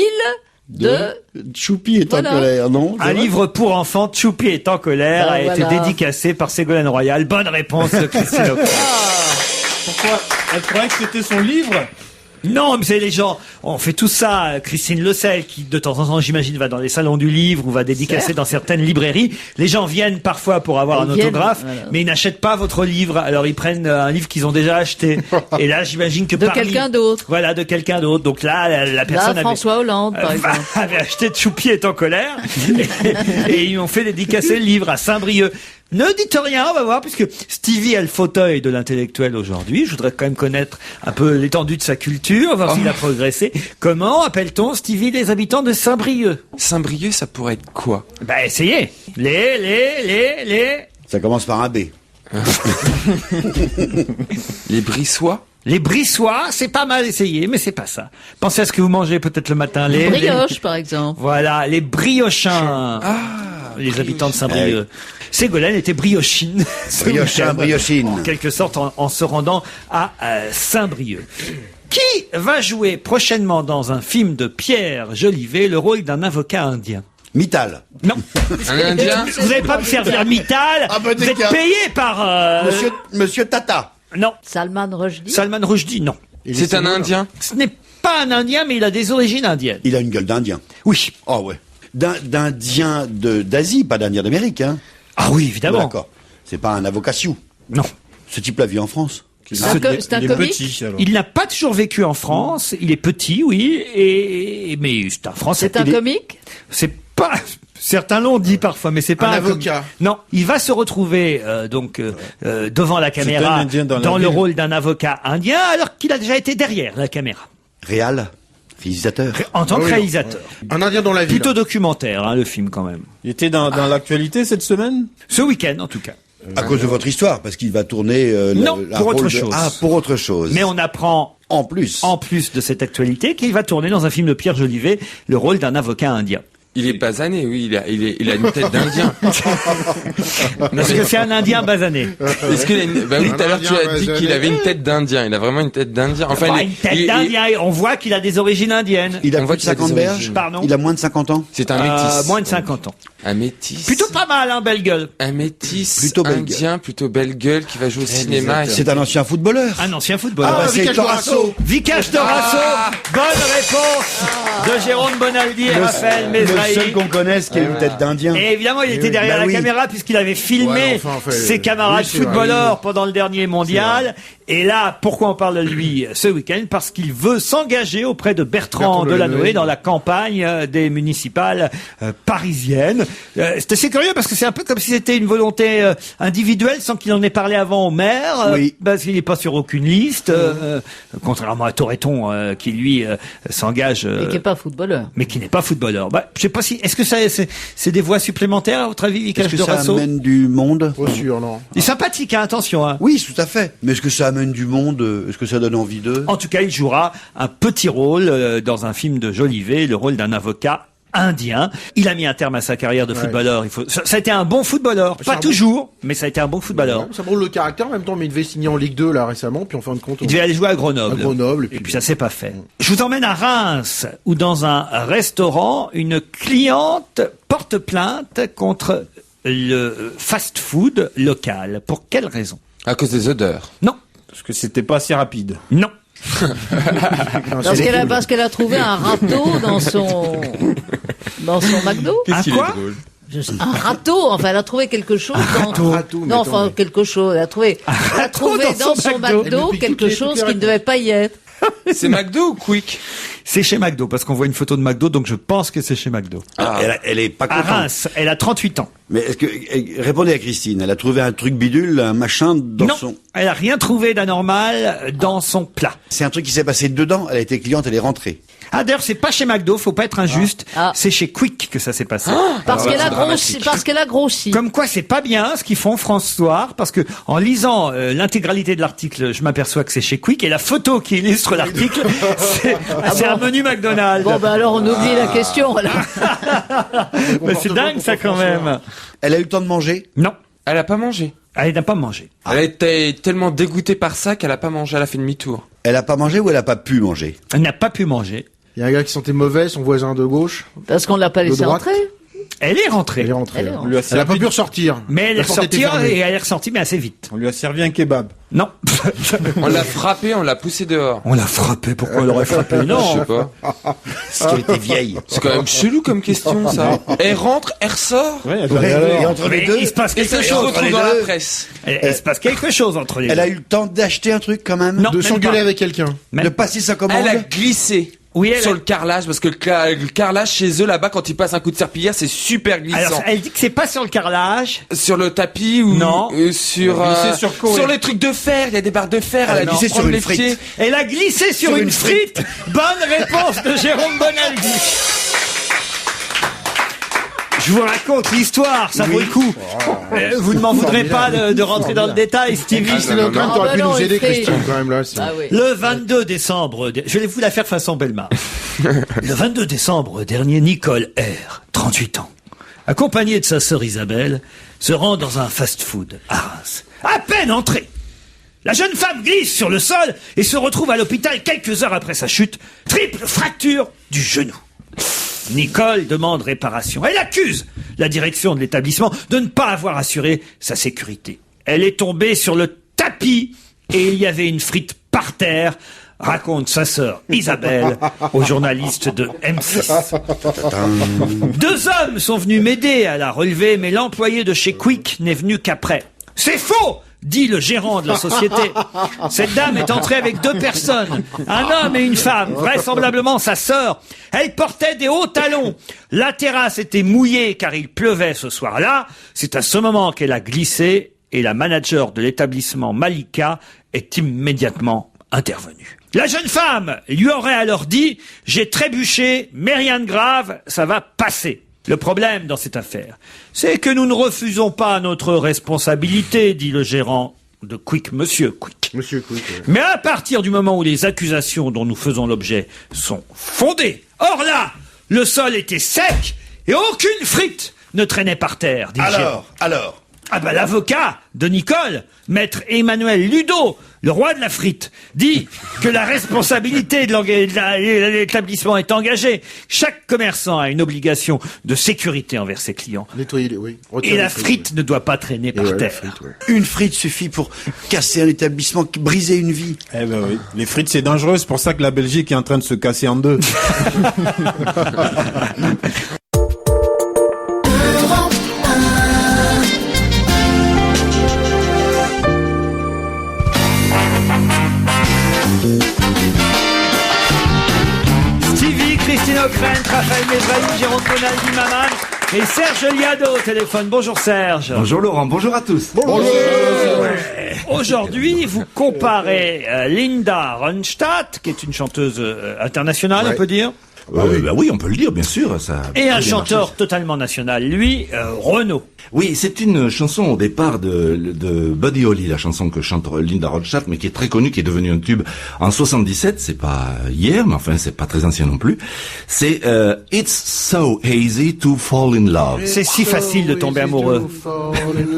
de... Choupi est en colère, non? Un livre pour enfants, Choupi est en colère, a été voilà. dédicacé par Ségolène Royal. Bonne réponse de Christine O'Krent. Pourquoi? Elle croyait que c'était son livre? Non, mais c'est les gens, on fait tout ça. Christine Le Sel, qui de temps en temps, j'imagine, va dans les salons du livre ou va dédicacer dans certaines librairies. Les gens viennent parfois pour avoir un autographe, mais ils n'achètent pas votre livre. Alors ils prennent un livre qu'ils ont déjà acheté. Et là, j'imagine que de quelqu'un d'autre. Voilà, de quelqu'un d'autre. Donc là, la personne François Hollande, par exemple, avait acheté Choupi est en colère et ils ont fait dédicacer le livre à Saint-Brieuc. Ne dites rien, on va voir, puisque Stevie a le fauteuil de l'intellectuel aujourd'hui. Je voudrais quand même connaître un peu l'étendue de sa culture, voir s'il a progressé. Comment appelle-t-on, Stevie, les habitants de Saint-Brieuc? Saint-Brieuc, ça pourrait être quoi? Bah, essayez. Les... Ça commence par un B. Les Brissois? Les Brissois, c'est pas mal essayé, mais c'est pas ça. Pensez à ce que vous mangez peut-être le matin. Les brioches, par exemple. Voilà, les briochins. Les habitants de Saint-Brieuc. Ségolène était briochine. Briochine. En quelque sorte, en se rendant à Saint-Brieuc. Qui va jouer prochainement dans un film de Pierre Jolivet le rôle d'un avocat indien? Mittal. Non. Un Indien? Vous n'allez pas me servir Mittal. Ah, bah, vous êtes payé par... Monsieur Tata. Non. Salman Rushdie. Salman Rushdie, non. C'est un Indien? Ce n'est pas un Indien, mais il a des origines indiennes. Il a une gueule d'Indien. Oui. Ah ouais. D'Indien d'Asie, pas d'Indien d'Amérique, hein. Ah oui, évidemment. D'accord. C'est pas un avocat sioux. Non. Ce type-là vit en France. C'est un Il est comique. petit, alors. Il n'a pas toujours vécu en France. Il est petit, oui, mais c'est un Français. C'est un comique. C'est pas. Certains l'ont dit parfois, mais c'est pas Un avocat. Non, il va se retrouver devant la un caméra Indien dans la dans le ville. rôle d'un avocat indien, alors qu'il a déjà été derrière la caméra Réalisateur. en tant que oui, réalisateur. Un Indien dans la ville. Plutôt documentaire, hein, le film quand même. Il était dans l'actualité cette semaine? Ce week-end, en tout cas. À cause de votre histoire, parce qu'il va tourner... Non, pour autre rôle chose. Ah, pour autre chose. Mais on apprend En plus. en plus de cette actualité qu'il va tourner dans un film de Pierre Jolivet le rôle d'un avocat indien. Il est basané, oui, il a une tête d'Indien. Parce que c'est un Indien basané. Est-ce qu'il a une... Bah oui, tout à l'heure tu as dit qu'il avait une tête d'Indien. Il a vraiment une tête d'Indien. Enfin, Une tête d'Indien. On voit qu'il a des origines indiennes. Il a On plus voit de qu'il a des 50 berges. origines. Pardon. Il a moins de 50 ans. c'est un métis. Moins de 50 ans. Un métis. Plutôt pas mal, hein, belle gueule. Un métis Plutôt belle indien, plutôt belle gueule, qui va jouer au cinéma. C'est un ancien footballeur. Un ancien footballeur. Ah, c'est Vicage Torasso. Vicage Dorasso. Bonne réponse de Jérôme Bonaldi et Raphaël Le seul Mesrahi. qu'on connaisse qui a une tête d'Indien. Et évidemment, il était derrière Bah la oui. caméra puisqu'il avait filmé Ouais, enfin, ses camarades oui, c'est vrai, footballeurs pendant le dernier mondial. Et là, pourquoi on parle de lui ce week-end? Parce qu'il veut s'engager auprès de Bertrand Delanoë dans la campagne des municipales parisiennes. C'est assez curieux parce que c'est un peu comme si c'était une volonté individuelle sans qu'il en ait parlé avant au maire. Oui. Parce qu'il n'est pas sur aucune liste, contrairement à Toretton qui lui s'engage. Et qui n'est pas footballeur. Mais qui n'est pas footballeur. Bah, je sais pas si. Est-ce que ça, c'est des voix supplémentaires à votre avis, Est-ce Vicage que ça Dorasso? amène du monde? Pas sûr, non. Il est sympathique, hein, attention. Hein. Oui, tout à fait. Mais est-ce que ça amène du monde? Est-ce que ça donne envie d'eux? En tout cas, il jouera un petit rôle dans un film de Jolivet, le rôle d'un avocat indien. Il a mis un terme à sa carrière de footballeur. Ça a été un bon footballeur. Pas toujours, mais ça a été un bon footballeur. Ouais, ça brûle le caractère en même temps, mais il devait signer en Ligue 2 là récemment, puis en fin de compte. Il devait aller jouer à Grenoble. À Grenoble, Et puis ça s'est pas fait. Je vous emmène à Reims, où dans un restaurant, une cliente porte plainte contre le fast-food local. Pour quelle raison? À cause des odeurs. Non. Parce que c'était pas assez rapide. Non. Parce qu'elle a trouvé un râteau dans son McDo. Un quoi? Un râteau, enfin, elle a trouvé quelque chose dans... râteau, non, enfin, quelque chose. Elle a trouvé dans son McDo Elle nous pique quelque toutes les chose qui ne râteaux. devait pas y être. C'est McDo ou Quick? C'est chez McDo, parce qu'on voit une photo de McDo, donc je pense que c'est chez McDo. Elle est pas À contente. Reims, elle a 38 ans. Mais est-ce que répondez à Christine, elle a trouvé un truc bidule, un machin dans Non, son. elle a rien trouvé d'anormal dans son plat. C'est un truc qui s'est passé dedans. Elle a été cliente, elle est rentrée. Ah, d'ailleurs, c'est pas chez McDo, faut pas être injuste. Ah. C'est chez Quick que ça s'est passé. Parce qu'elle a grossi. Parce qu'elle a grossi. Comme quoi, c'est pas bien ce qu'ils font France Soir, parce que en lisant l'intégralité de l'article, je m'aperçois que c'est chez Quick, et la photo qui illustre l'article, c'est un menu McDonald's. Bon, alors on oublie la question. Mais c'est dingue ça quand même. Elle a eu le temps de manger? Non, Elle a pas mangé. elle n'a pas mangé. Elle a été tellement dégoûtée par ça qu'elle a pas mangé, elle a fait demi-tour. Elle a pas mangé ou elle a pas pu manger? Elle n'a pas pu manger. Il y a un gars qui sentait mauvais, son voisin de gauche. Parce qu'on l'a pas laissé droite. entrer. Elle est rentrée. Elle est rentrée. Elle est là. rentrée. Elle a pas pu ressortir. Mais elle est La porte était ressortie fermée. et elle est ressortie, mais assez vite. On lui a servi un kebab. Non. On l'a frappée, on l'a poussée dehors. On l'a frappée, pourquoi on l'aurait frappée? Je Non. sais pas. Parce qu'elle était vieille. C'est quand même chelou comme question, ça. Elle rentre, elle ressort. Et entre Mais les deux, il se passe Et quelque ça se chose. retrouve dans la presse. Il se passe quelque chose entre les deux. elle a eu le temps d'acheter un truc quand même? Non. De même s'engueuler pas. avec quelqu'un. Même De passer sa commande? Elle a glissé. Oui, elle sur a- le carrelage, parce que le carrelage chez eux là-bas, quand ils passent un coup de serpillière, c'est super glissant. Alors, elle dit que c'est pas sur le carrelage. Sur le tapis ou Non. Sur Elle a glissé sur quoi, sur oui. les trucs de fer, il y a des barres de fer, elle a glissé glissé sur sur une les frite. pieds. Elle a glissé sur une frite. Bonne réponse de Jérôme Bonaldi. Je vous raconte l'histoire, ça vaut le coup. Vous ne m'en voudrez pas de rentrer dans le détail, Stevie. Christine O'Crane, t'aurais pu non, nous aider, Fred. Christine, quand même, là. Ah oui. Le 22 décembre, je vais vous la faire façon Bellemare. Le 22 décembre dernier, Nicole R, 38 ans, accompagnée de sa sœur Isabelle, se rend dans un fast-food à Reims. À peine entrée, la jeune femme glisse sur le sol et se retrouve à l'hôpital quelques heures après sa chute. Triple fracture du genou. Nicole demande réparation. Elle accuse la direction de l'établissement de ne pas avoir assuré sa sécurité. Elle est tombée sur le tapis et il y avait une frite par terre, raconte sa sœur Isabelle au journaliste de M6. Deux hommes sont venus m'aider à la relever, mais l'employé de chez Quick n'est venu qu'après. C'est faux, dit le gérant de la société. Cette dame est entrée avec deux personnes, un homme et une femme, vraisemblablement sa sœur. Elle portait des hauts talons. La terrasse était mouillée car il pleuvait ce soir-là. C'est à ce moment qu'elle a glissé et la manager de l'établissement Malika est immédiatement intervenue. La jeune femme lui aurait alors dit « J'ai trébuché, mais rien de grave, ça va passer ». Le problème dans cette affaire, c'est que nous ne refusons pas notre responsabilité, dit le gérant de Quick, Monsieur Quick. Monsieur Quick, ouais. Mais à partir du moment où les accusations dont nous faisons l'objet sont fondées, or là, le sol était sec et aucune frite ne traînait par terre, dit le gérant. Alors. Ah bah l'avocat de Nicole, maître Emmanuel Ludo, le roi de la frite, dit que la responsabilité de l'établissement est engagée. Chaque commerçant a une obligation de sécurité envers ses clients. Nettoyer les, oui. Et Retirer la les frites, frite ne doit pas traîner oui. par Et ouais, la terre. frite, ouais. Une frite suffit pour casser un établissement, briser une vie. Eh ben oui. Les frites, c'est dangereux. C'est pour ça que la Belgique est en train de se casser en deux. Stevie, Christine O'Crane, Raphaël Mesrahi, Jérôme Bonaldi, Maman et Serge Liado au téléphone. Bonjour Serge. Bonjour Laurent, bonjour à tous. Aujourd'hui, vous comparez Linda Ronstadt, qui est une chanteuse internationale, on peut dire, Oui, on peut le dire, bien sûr. Ça a et un très bien chanteur marché. totalement national, lui, Renaud. Oui, c'est une chanson au départ de Buddy Holly, la chanson que chante Linda Ronstadt, mais qui est très connue, qui est devenue un tube en 77. C'est pas hier, mais enfin, c'est pas très ancien non plus. C'est It's So Easy to Fall in Love. C'est si facile de tomber amoureux.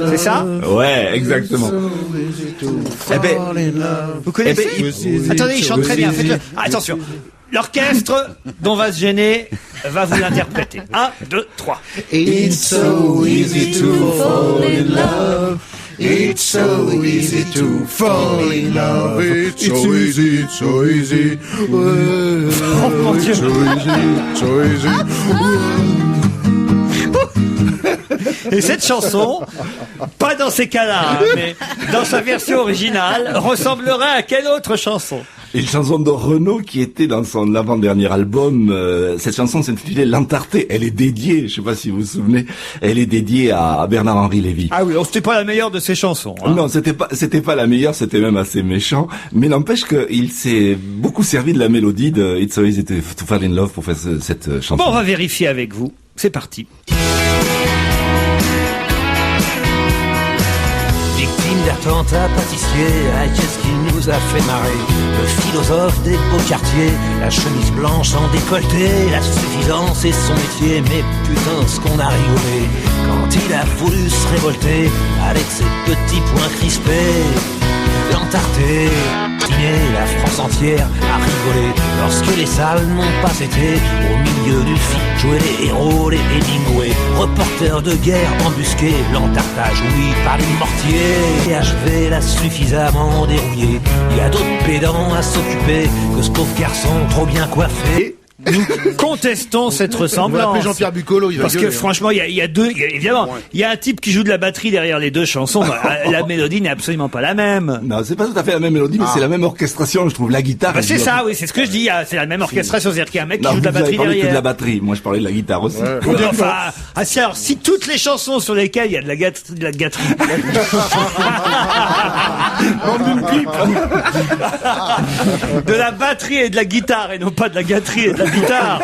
C'est ça? Ouais, exactement. Eh ben, Vous connaissez? Attendez, il chante très bien. Faites-le. Ah, attention. L'orchestre dont va se gêner va vous l'interpréter. 1, 2, 3. It's so easy to fall in love. It's so easy to fall in love. It's so easy, it's so easy. Oh mon Dieu. So easy, so easy. Et cette chanson, pas dans ces cas-là, hein, mais dans sa version originale, ressemblerait à quelle autre chanson? Une chanson de Renaud qui était dans son avant-dernier album. Cette chanson s'intitulait L'Entarté. Elle est dédiée, je sais pas si vous vous souvenez, elle est dédiée à Bernard-Henri Lévy. Ah oui, c'était pas la meilleure de ses chansons. Hein. Non, c'était pas la meilleure, c'était même assez méchant. Mais n'empêche qu'il s'est beaucoup servi de la mélodie de It's So Easy to Fall in Love pour faire cette chanson. Bon, on va vérifier avec vous. C'est parti. Victime d'attentats pâtissiers, ah, qu'est-ce qui nous a fait marrer? Le philosophe des beaux quartiers, la chemise blanche en décolleté, la suffisance et son métier. Mais putain, ce qu'on a rigolé quand il a voulu se révolter avec ses petits poings crispés. L'Entarté, la France entière a rigolé lorsque les salles n'ont pas été au milieu du film. Jouer les héros, les Hemingway, reporters de guerre embusqués. L'entartage, oui, par les mortiers. THV l'a suffisamment dérouillé. Il y a d'autres pédants à s'occuper que ce pauvre garçon trop bien coiffé. Nous contestons cette ressemblance. Jean-Pierre Bucolo, il va parce que gueuler, franchement, il y a deux, évidemment, il y a un type qui joue de la batterie derrière les deux chansons. La mélodie n'est absolument pas la même. Non, c'est pas tout à fait la même mélodie, mais c'est la même orchestration, je trouve. La guitare. Bah c'est ça, oui, c'est ce que je dis. C'est la même orchestration, c'est-à-dire qu'il y a un mec qui joue de la vous avez batterie parlé que derrière. de la batterie. Moi, je parlais de la guitare aussi. Ouais. Oui, enfin, alors, si toutes les chansons sur lesquelles il y a de la gâterie, de la batterie et de la guitare, et non pas de la gâterie et de la guitare.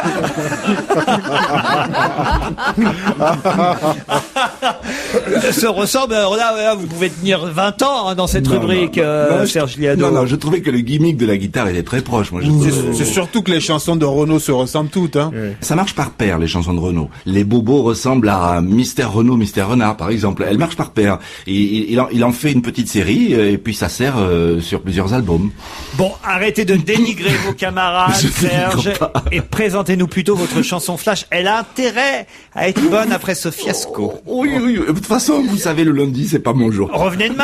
Se ressemble. Alors là, vous pouvez tenir 20 ans hein, dans cette rubrique, Serge Liado. Non, je trouvais que le gimmick de la guitare, il est très proche. Moi, C'est surtout que les chansons de Renaud se ressemblent toutes. Hein. Ça marche par paire, les chansons de Renaud. Les bobos ressemblent à Mister Renaud, Mister Renard, par exemple. Elles marchent par paire. Il en fait une petite série, et puis ça sert sur plusieurs albums. Bon, arrêtez de dénigrer vos camarades, Serge, et présentez-nous plutôt votre chanson flash. Elle a intérêt à être bonne après ce fiasco. Oui. De toute façon, vous savez, le lundi, c'est pas mon jour. Revenez demain.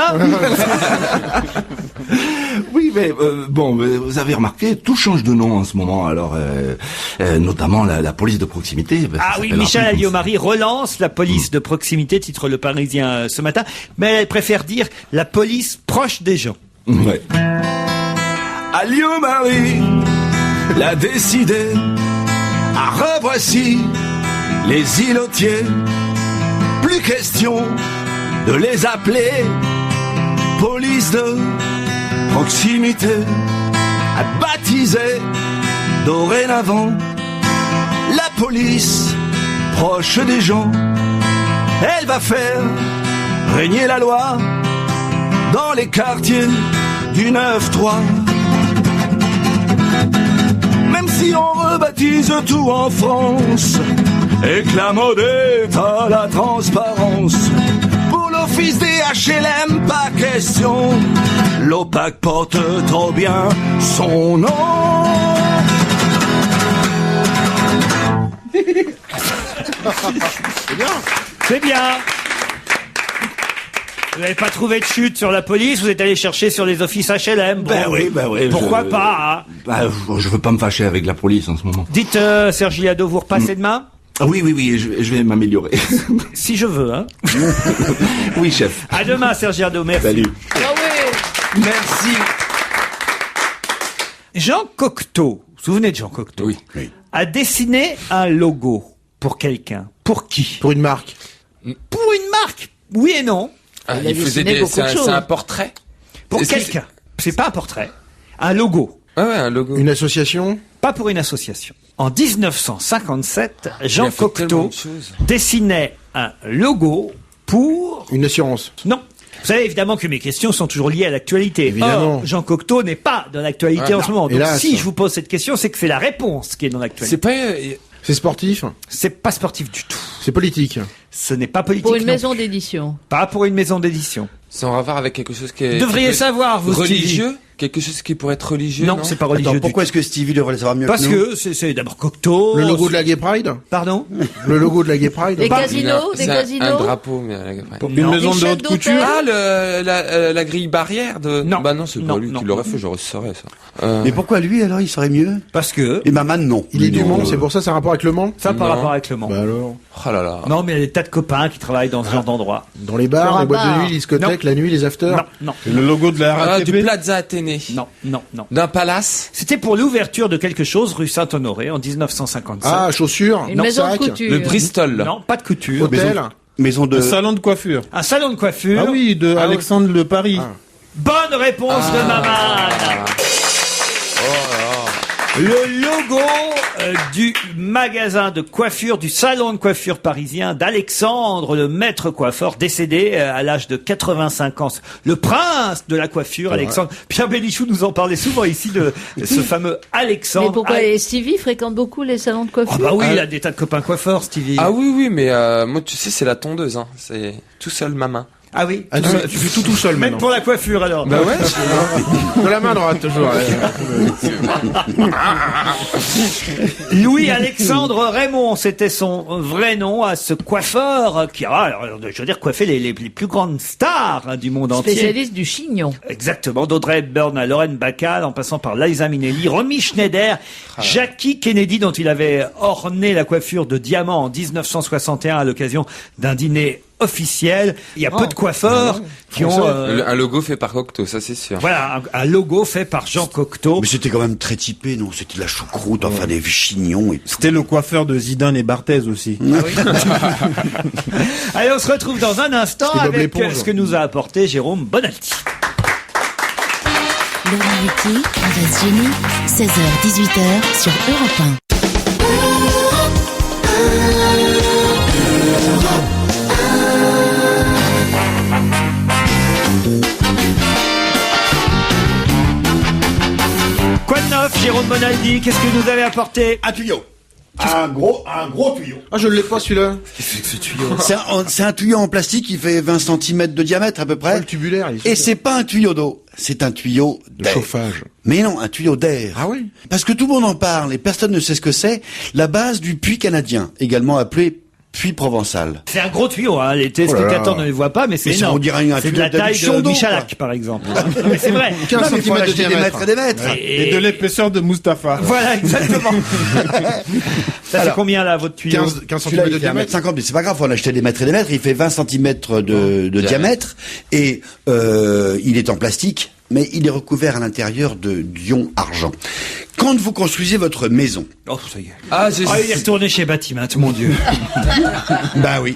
Oui, mais bon, vous avez remarqué, tout change de nom en ce moment. Alors, notamment la police de proximité. Ah oui, Michel Alliot-Marie relance la police de proximité, titre Le Parisien ce matin, mais elle préfère dire la police proche des gens. Ouais. Alliot-Marie l'a décidé. Ah, revoici les îlotiers. Plus question de les appeler police de proximité. À baptiser dorénavant la police proche des gens. Elle va faire régner la loi dans les quartiers du 9-3. Même si on rebaptise tout en France et que la mode est à la transparence, pour l'office des HLM, pas question. L'OPAC porte trop bien son nom. C'est bien. C'est bien. Vous n'avez pas trouvé de chute sur la police, vous êtes allé chercher sur les offices HLM. Bon, Ben oui. Pourquoi pas hein. Je veux pas me fâcher avec la police en ce moment. Dites, Serge Liado, vous repassez demain? Oui, je vais m'améliorer. Si je veux, hein. Oui, chef. À demain, Serge Liado, merci. Salut. Ah oui. Merci. Jean Cocteau, vous vous souvenez de Jean Cocteau? Oui. A dessiné un logo pour quelqu'un. Pour qui? Pour une marque. Pour une marque? Oui et non. Ah, Il a dessiné beaucoup de choses. c'est un portrait. Pour Est-ce que quelqu'un. C'est pas un portrait. Un logo. Ouais, un logo. Une association. Pas pour une association. En 1957, Il Jean a fait tellement Cocteau de choses. dessinait un logo pour... Une assurance. Non. Vous savez évidemment que mes questions sont toujours liées à l'actualité. Évidemment. Or, Jean Cocteau n'est pas dans l'actualité Ah, en ce moment. Donc hélas. si je vous pose cette question, c'est que c'est la réponse qui est dans l'actualité. C'est pas. C'est sportif. C'est pas sportif du tout. C'est politique. Ce n'est pas politique. Pour une non. maison d'édition. Pas pour une maison d'édition. C'est en rapport avec quelque chose qui est. Vous devriez savoir, vous, religieux. Quelque chose qui pourrait être religieux. Non, c'est pas religieux. Attends, du pourquoi tout. est-ce que Stevie devrait le savoir mieux Parce que nous que c'est d'abord Cocteau. Le logo de la Gay Pride. Pardon. Le logo de la Gay Pride. Des Pas- casinos, des C'est casinos. un drapeau, mais. Une Non. maison Des de chefs haute d'hôtel. couture. Ah, la grille barrière de. Non. Bah non, c'est pas Non, lui non. qui l'aurait fait, j'aurais saurais ça. Mais pourquoi lui alors il serait mieux? Parce que Et Maman non. Il est du Non. Mans, c'est pour ça, c'est un rapport avec le Mans. ça par Non. rapport avec le Mans. Bah alors. Oh là là. Non, mais il y a des tas de copains qui travaillent dans ce genre d'endroit. Dans les Sur bars, un les boîtes bar. de nuit, les discothèques, la nuit, les afters. Non, non. C'est le logo de la Ah, RATP. du Plaza Athénée. dîner. Non. D'un palace. C'était pour l'ouverture de quelque chose rue Saint-Honoré en 1957. Ah, chaussures. Une maison de sac. couture. Le Bristol. Non, pas de couture. Hôtel. Maison de... Un salon de coiffure. Un salon de coiffure. Ah oui, de Alexandre de Paris. Bonne réponse de Maman. Le logo du magasin de coiffure, du salon de coiffure parisien d'Alexandre, le maître coiffeur, décédé à l'âge de 85 ans. Le prince de la coiffure, Alexandre. Pierre Bénichou nous en parlait souvent ici de ce fameux Alexandre. Mais pourquoi Stevie fréquente beaucoup les salons de coiffure? Ah bah oui, il a des tas de copains coiffeurs, Stevie. Ah oui, mais moi, tu sais, c'est la tondeuse. Hein. C'est tout seul, ma main. Ah oui. Ah, tu fais tout seul Même maintenant. pour la coiffure alors. Bah ouais. De la main droite toujours. Louis-Alexandre Raymond, c'était son vrai nom à ce coiffeur qui a, je veux dire, coiffé les plus grandes stars du monde entier. Spécialiste du chignon. Exactement, d'Audrey Hepburn à Lorraine Bacall, en passant par Liza Minnelli, Romy Schneider, Jackie Kennedy, dont il avait orné la coiffure de diamant en 1961 à l'occasion d'un dîner officiel. Il y a peu de coiffeurs qui ont un logo fait par Cocteau, ça c'est sûr. voilà un logo fait par Jean Cocteau. Mais c'était quand même très typé, non? C'était de la choucroute, enfin des chignons et tout. C'était le coiffeur de Zidane et Barthez aussi. Allez, on se retrouve dans un instant C'était Bob avec l'éponge. ce que nous a apporté Jérôme Bonaldi. Laurent Ruquier, on va se gêner. 16h-18h sur Europe 1. Quoi de neuf, Jérôme Bonaldi? Qu'est-ce que vous avez apporté? Un tuyau. Un gros tuyau. Ah, je l'ai pas celui-là. C'est un tuyau en plastique qui fait 20 cm de diamètre à peu près. Le tubulaire. Et c'est pas un tuyau d'eau, c'est un tuyau de d'air. chauffage. Mais non, un tuyau d'air. Ah oui. Parce que tout le monde en parle et personne ne sait ce que c'est. La base du puits canadien, également appelé puits provençal. C'est un gros tuyau, hein. Les téléspectateurs ne le voient pas, mais c'est Mais ça, énorme. on dirait un c'est de tuyau la taille d'adduction de d'eau, Michalak, par exemple. Non, mais c'est vrai. 15 Non, mais il faut cm de acheter des diamètre. mètres et des mètres. Et de l'épaisseur de Mustapha. Voilà, exactement. Ça fait combien, là, votre tuyau? 15 Celui-là, cm de il fait 1,50 diamètre. m, mais c'est pas grave, faut en acheter des mètres et des mètres. Il fait 20 cm de diamètre et il est en plastique, mais il est recouvert à l'intérieur de d'ion argent. Quand vous construisez votre maison, Oh, ça y est. Ah, il est retourné chez Batimat, mon Dieu. bah oui,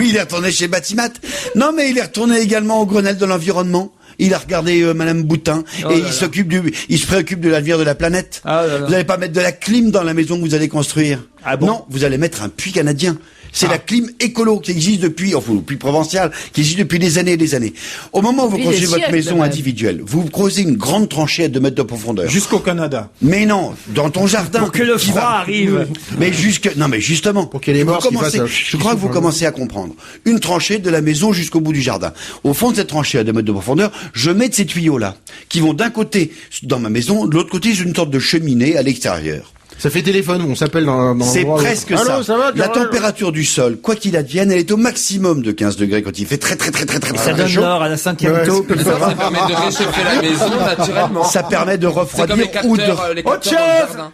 il est retourné chez Batimat. Non, mais il est retourné également au Grenelle de l'environnement. Il a regardé Madame Boutin et il se préoccupe de l'avenir de la planète. Ah là là. Vous n'allez pas mettre de la clim dans la maison que vous allez construire. Ah bon? Non, vous allez mettre un puits canadien. C'est la clim écolo qui existe depuis, enfin, le puits provincial, qui existe depuis des années et des années. Au moment où vous Depuis construisez des votre siècles, maison même. individuelle, vous creusez une grande tranchée à 2 mètres de profondeur. Jusqu'au Canada. Mais non, dans ton jardin. Pour que le qui froid va- arrive. Mais non, mais justement. Pour qu'il y ait les vous morses qui commencez- fassent, je crois que vous commencez à comprendre. Une tranchée de la maison jusqu'au bout du jardin. Au fond de cette tranchée à 2 mètres de profondeur, je mets de ces tuyaux-là, qui vont d'un côté dans ma maison, de l'autre côté, c'est une sorte de cheminée à l'extérieur. Ça fait téléphone, on s'appelle dans C'est l'endroit où- presque Allô, ça. va, La Carole température du sol, quoi qu'il advienne, elle est au maximum de 15 degrés quand il fait très Ça donne chaud. l'or à la 5e taupe. Ça permet de réchauffer la maison naturellement. Ça permet de C'est comme refroidir les ou capteurs, de... les Autre capteurs dans le chose jardin.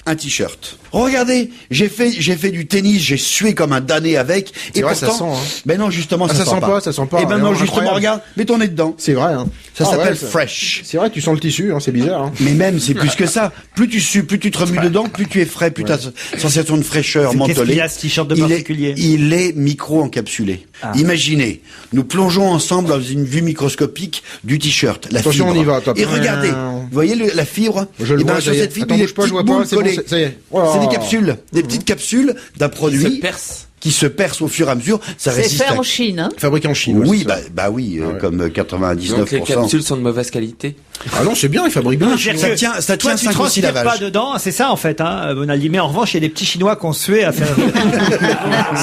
Un t-shirt. Regardez, j'ai fait du tennis, j'ai sué comme un damné avec. C'est Et vrai, pourtant, ça sent, hein. ben non, justement, Ah, ça ça sent pas, ça sent pas. Et ben Alors, non, justement, incroyable. regarde, mets ton nez dedans. C'est vrai, hein. Ça Ah s'appelle ouais, ça- fresh. C'est vrai, tu sens le tissu, hein, c'est bizarre, hein. Mais même, c'est plus que ça. Plus tu sues, plus tu te remues dedans, plus tu es frais, plus tu as sensation de fraîcheur Qu'est-ce mentholée. qu'il y a, ce t-shirt de Il est- particulier? Il est micro-encapsulé. Imaginez, nous plongeons ensemble dans une vue microscopique du t-shirt. La Attention, fibre. on y va, toi. Et regardez, vous voyez la fibre? Je le Eh ben, vois, sur ça y est. cette fibre, Attends, il y a bouge pas, des je vois petites pas, boules c'est bon, collées. ça y est. Oh. C'est des capsules, des petites capsules d'un Se produit perce. qui se perce au fur et à mesure. Ça C'est résiste fait à- en Chine, hein. Fabriqué en Chine. Oui, c'est ça. bah oui, comme Donc 99%. les capsules sont de mauvaise qualité. Ah non, c'est bien, il fabrique bien. C'est-à-dire Ça que tient toi, tu 5 ou 6 transpires pas lavages. dedans, c'est ça en fait, hein, Bonaldi. Mais en revanche, il y a des petits Chinois qui ont sué à faire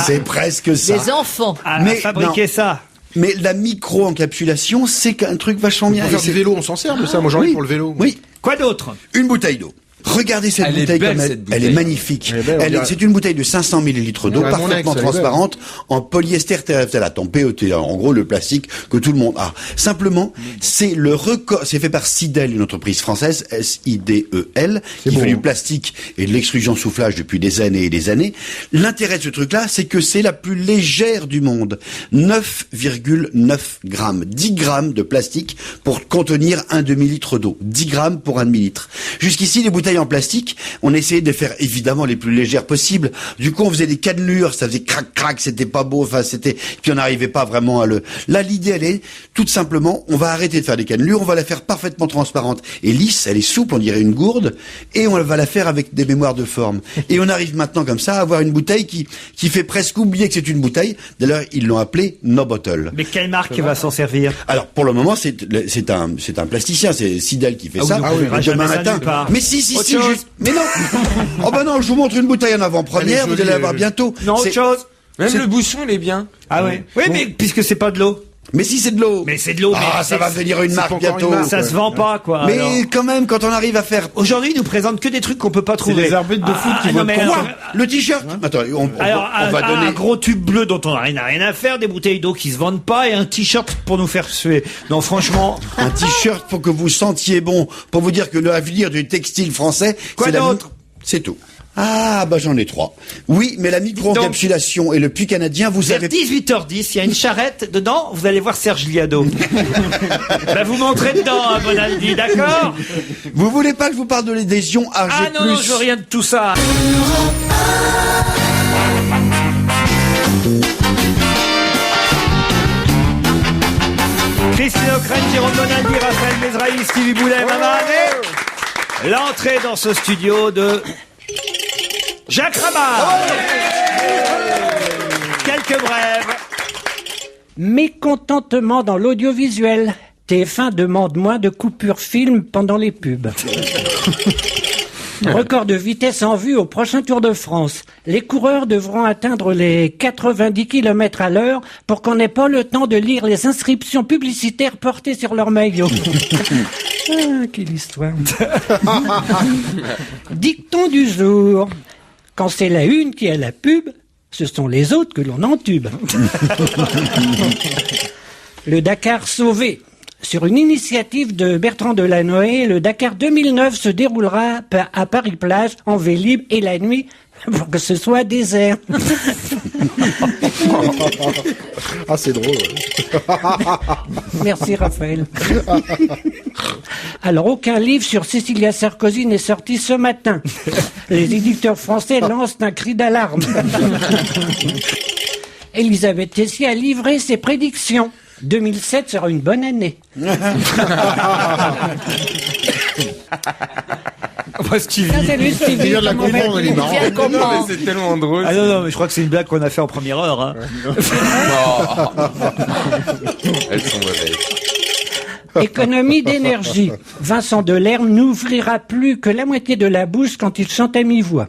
C'est presque ça. Des enfants. à Mais fabriquer non. ça. Mais la micro-encapsulation, c'est un truc vachement bien. Pour faire Et du c'est- vélo, on s'en sert de ça. Moi, j'en ai Oui. pour le vélo. Oui, Quoi d'autre? une bouteille d'eau. Regardez cette Elle est bouteille, belle, comme cette elle est bouteille. magnifique. Elle est belle, on dirait. C'est une bouteille de 500 millilitres d'eau, Ouais, mon parfaitement ex, elle est belle. transparente, en polyester terephthalate, en PET, en gros le plastique que tout le monde a. Simplement, c'est le record, c'est fait par Sidel, une entreprise française, S-I-D-E-L, qui beau, fait hein. du plastique et de l'extrusion soufflage depuis des années et des années. L'intérêt de ce truc-là, c'est que c'est la plus légère du monde. 9,9 grammes. 10 grammes de plastique pour contenir un demi-litre d'eau. 10 grammes pour un demi-litre. Jusqu'ici, les bouteilles en plastique, on essayait de les faire évidemment les plus légères possibles. Du coup, on faisait des cannelures, ça faisait crac-crac, c'était pas beau, puis on n'arrivait pas vraiment à le... Là, l'idée, elle est, tout simplement, on va arrêter de faire des cannelures, on va la faire parfaitement transparente et lisse, elle est souple, on dirait une gourde, et on va la faire avec des mémoires de forme. Et on arrive maintenant comme ça à avoir une bouteille qui fait presque oublier que c'est une bouteille. D'ailleurs, ils l'ont appelée No Bottle. Mais quelle marque va s'en servir? Alors, pour le moment, c'est un plasticien, c'est Sidel qui fait ça. donc on verra jamais Demain ça matin. nulle part. Mais si, Autre chose juste. Mais non. Oh ben non, je vous montre une bouteille en avant-première, Elle est vous allez la voir jolie, bientôt. Non, autre C'est- chose? Même le bouchon, il est bien. Ah ouais. Oui, mais puisque c'est pas de l'eau. Mais si c'est de l'eau. Mais c'est de l'eau. Ah, mais ça va devenir une marque pas encore bientôt. une marque. ça se vend pas, quoi. Mais alors. quand même, quand on arrive à faire... Aujourd'hui, ils nous présentent que des trucs qu'on peut pas C'est trouver. les arbitres de foot qui non, votent mais pour alors, moi. Le t-shirt. Attends, on Alors, va donner... un gros tube bleu dont on n'a rien à faire, des bouteilles d'eau qui se vendent pas et un t-shirt pour nous faire suer. Non, franchement. Un t-shirt pour que vous sentiez bon, pour vous dire que l'avenir du textile français... Quoi c'est la- d'autre? C'est tout. Ah, bah j'en ai 3. Oui, mais la micro-encapsulation et le puits canadien, vous Vers avez... 18h10, il y a une charrette dedans, vous allez voir Serge Liado. Bah, vous montrez dedans, hein, Bonaldi, d'accord? Vous voulez pas que je vous parle de l'adhésion AG+. Ah non, non, je veux rien de tout ça. Christine O'Krent, Jérôme Bonaldi, Raphaël Mesrahi, Stevie Boulet, Maman Année. L'entrée dans ce studio de Jacques Rabat. Quelques brèves. Mécontentement dans l'audiovisuel. TF1 demande moins de coupures film pendant les pubs. Record de vitesse en vue au prochain Tour de France. Les coureurs devront atteindre les 90 km à l'heure pour qu'on n'ait pas le temps de lire les inscriptions publicitaires portées sur leur maillot. Ah, quelle histoire. Dicton du jour. Quand c'est la une qui a la pub, ce sont les autres que l'on entube. Le Dakar sauvé. Sur une initiative de Bertrand Delanoë, le Dakar 2009 se déroulera à Paris-Plage en Vélib et la nuit pour que ce soit désert. Ah, c'est drôle. Merci Raphaël. Alors, aucun livre sur Cécilia Sarkozy n'est sorti ce matin. Les éditeurs français lancent un cri d'alarme. Elisabeth Tessier a livré ses prédictions. 2007 sera une bonne année. Stevie. Ah, salut Stevie. Il vient de la comment comprendre, vas-tu? elle est marrante. Tiens, Non, comment mais c'est tellement drôle. Ah non, non, mais je crois que c'est une blague qu'on a fait en première heure. Hein. Elles sont mauvaises. Économie d'énergie. Vincent Delerme n'ouvrira plus que la moitié de la bouche quand il chante à mi-voix.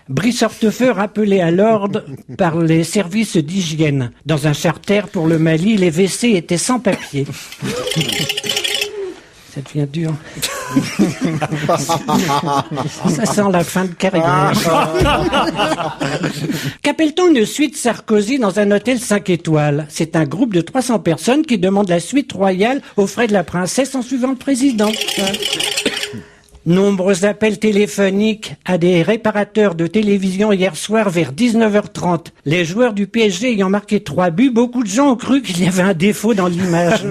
Brice Hortefeux rappelé à l'ordre par les services d'hygiène. Dans un charter pour le Mali, les WC étaient sans papier. Ça devient dur. Ça sent la fin de carrière. Qu'appelle-t-on une suite Sarkozy dans un hôtel 5 étoiles? C'est un groupe de 300 personnes qui demandent la suite royale aux frais de la princesse en suivant le président. Nombreux appels téléphoniques à des réparateurs de télévision hier soir vers 19h30. Les joueurs du PSG ayant marqué 3 buts, beaucoup de gens ont cru qu'il y avait un défaut dans l'image.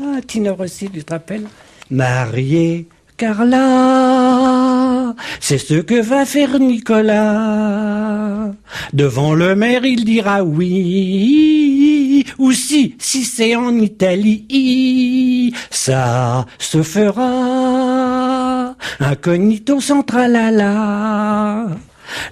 Ah, Tino Rossi, tu te rappelles? Mariée, Carla, c'est ce que va faire Nicolas. Devant le maire, il dira oui, ou si c'est en Italie, ça se fera. Incognito sans tralala.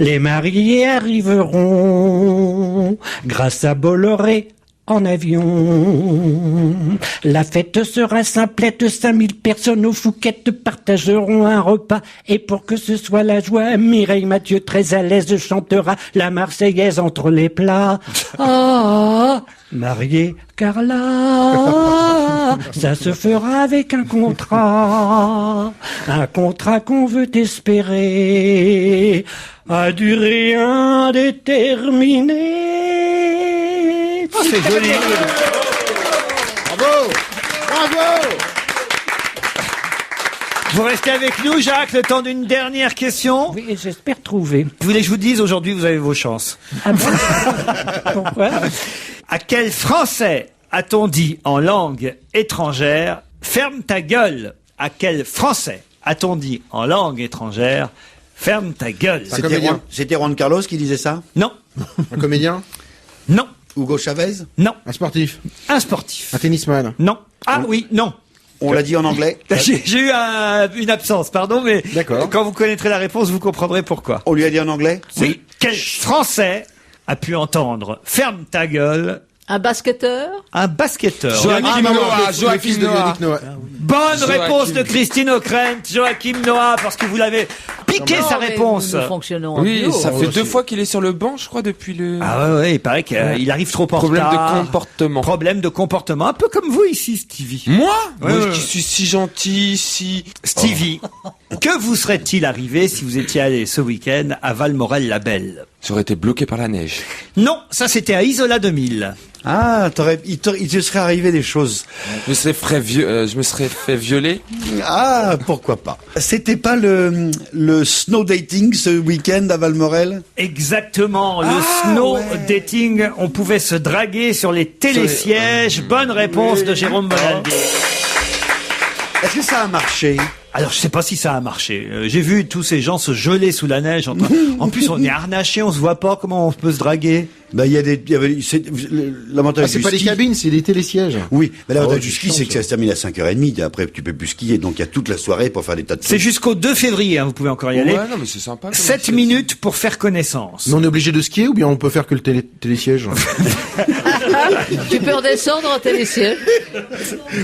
Les mariés arriveront grâce à Bolloré en avion. La fête sera simplette, 5000 personnes aux Fouquettes partageront un repas. Et pour que ce soit la joie, Mireille Mathieu, très à l'aise, chantera la Marseillaise entre les plats. Ah, marier Carla, ça se fera avec un contrat qu'on veut espérer, à durée indéterminée. Oh, c'est joli. Bravo! Bravo! Vous restez avec nous, Jacques, le temps d'une dernière question. Oui, et j'espère trouver. Vous voulez que je vous dise, aujourd'hui, vous avez vos chances. Ah bon? Pourquoi? À quel Français a-t-on dit en langue étrangère « Ferme ta gueule » À quel Français a-t-on dit en langue étrangère « Ferme ta gueule » C'était Juan Carlos qui disait ça? Non. Un comédien? Non. Hugo Chavez? Non. Un sportif? Un sportif. Un tennisman? Non. Ah oui, non. On l'a dit en anglais? J'ai eu une absence, pardon, mais D'accord. quand vous connaîtrez la réponse, vous comprendrez pourquoi. On lui a dit en anglais? Oui. Quel Français a pu entendre « Ferme ta gueule » Un basketteur? Un basketteur. Joachim Noah, le Joachim fils de Noah. Yannick Noah. Bonne Joachim. réponse de Christine Ockrent, Joachim Noah, parce que vous l'avez piqué sa Non, mais réponse. Nous fonctionnons en Oui, duo. ça fait 2 fois qu'il est sur le banc, je crois, depuis le... Ah ouais, il paraît qu'il arrive trop en Problème retard. de comportement. Problème de comportement, un peu comme vous ici, Stevie. Moi Ouais, Moi ouais. qui suis si gentil, si... Stevie, que vous serait-il arrivé si vous étiez allé ce week-end à Valmorel-la-Belle? J'aurais été bloqué par la neige. Non, ça c'était à Isola 2000. Ah, il te serait arrivé des choses. Je me serais fait violer. Ah, pourquoi pas. C'était pas le snow dating ce week-end à Valmorel? Exactement, le snow dating, on pouvait se draguer sur les télésièges. Bonne réponse de Jérôme Bonaldi. Est-ce que ça a marché? Alors, je sais pas si ça a marché. J'ai vu tous ces gens se geler sous la neige. En plus, on est harnachés, on se voit pas. Comment on peut se draguer? Bah, l'avantage C'est du pas des ski. cabines, c'est des télésièges. Oui, mais l'avantage Oh, du j'ai ski, chance, c'est que ça se termine à 5h30. Après, tu peux plus skier. Donc, il y a toute la soirée pour faire des tas de C'est trucs. jusqu'au 2 février, hein, vous pouvez encore y aller. Ouais, non, mais c'est sympa. comme 7 initiative. minutes pour faire connaissance. Mais on est obligé de skier ou bien on peut faire que le télésiège? Tu peux redescendre en télésiège.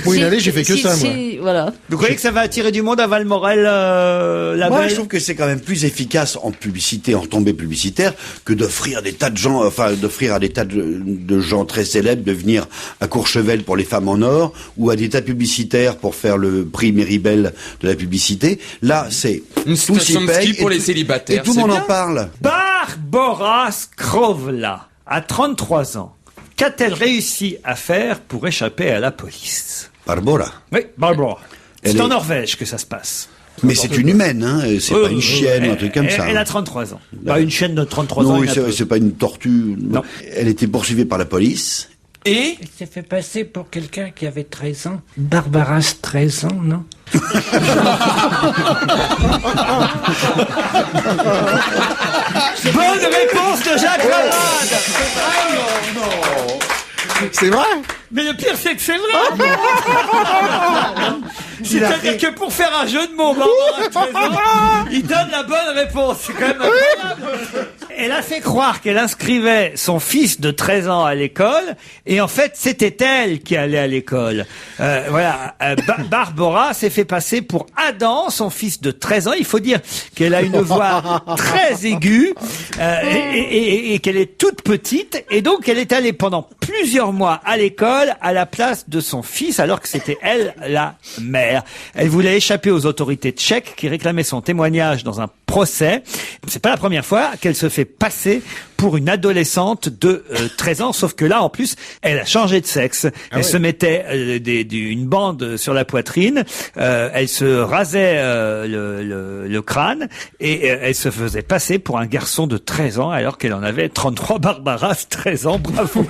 Pour une année, j'ai fait que ça, moi. Voilà. Vous croyez que ça va attirer du monde à Valmorel, la Moi, Belle je trouve que c'est quand même plus efficace en publicité, en tombée publicitaire, que d'offrir des tas de gens, d'offrir à des tas de gens très célèbres de venir à Courchevel pour les femmes en or, ou à des tas publicitaires pour faire le prix Méribel de la publicité. Là, c'est Une tout s'y station de paye ski pour et les tout- célibataires, Et tout le c'est monde bien. en parle. Barbara Skrovla, à 33 ans. Qu'a-t-elle réussi à faire pour échapper à la police? Barbara. Oui, Barbara. C'est Elle en est- Norvège que ça se passe. Mais c'est une humaine, hein. C'est pas une chienne ou un truc comme ça. Elle a 33 ans. Bah, une chienne de 33 ans. Non, il y en a peu. c'est pas une tortue. Non. Elle était poursuivie par la police. Et Il s'est fait passer pour quelqu'un qui avait 13 ans. Barbara, 13 ans, non? Bonne réponse de Jacques Lamarde. C'est vrai? Mais le pire, c'est que c'est vrai. C'est-à-dire que pour faire un jeu de mots, Barbara, 13 ans, il donne la bonne réponse. C'est quand même incroyable. Elle a fait croire qu'elle inscrivait son fils de 13 ans à l'école, et en fait, c'était elle qui allait à l'école. Voilà. Barbara s'est fait passer pour Adam, son fils de 13 ans. Il faut dire qu'elle a une voix très aiguë, et qu'elle est toute petite, et donc elle est allée pendant plusieurs mois à l'école à la place de son fils, alors que c'était elle la mère. Elle voulait échapper aux autorités tchèques qui réclamaient son témoignage dans un procès. C'est pas la première fois qu'elle se fait passer pour une adolescente de 13 ans, sauf que là, en plus, elle a changé de sexe. Elle se mettait une bande sur la poitrine, elle se rasait le crâne, et elle se faisait passer pour un garçon de 13 ans, alors qu'elle en avait 33. Barbara, 13 ans, bravo.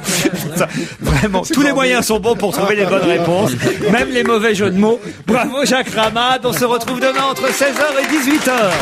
Ça, vraiment, tous les moyens sont bons pour trouver les bonnes réponses, même les mauvais jeux de mots. Bravo Jacques Ramade, on se retrouve demain entre 16h et 18h.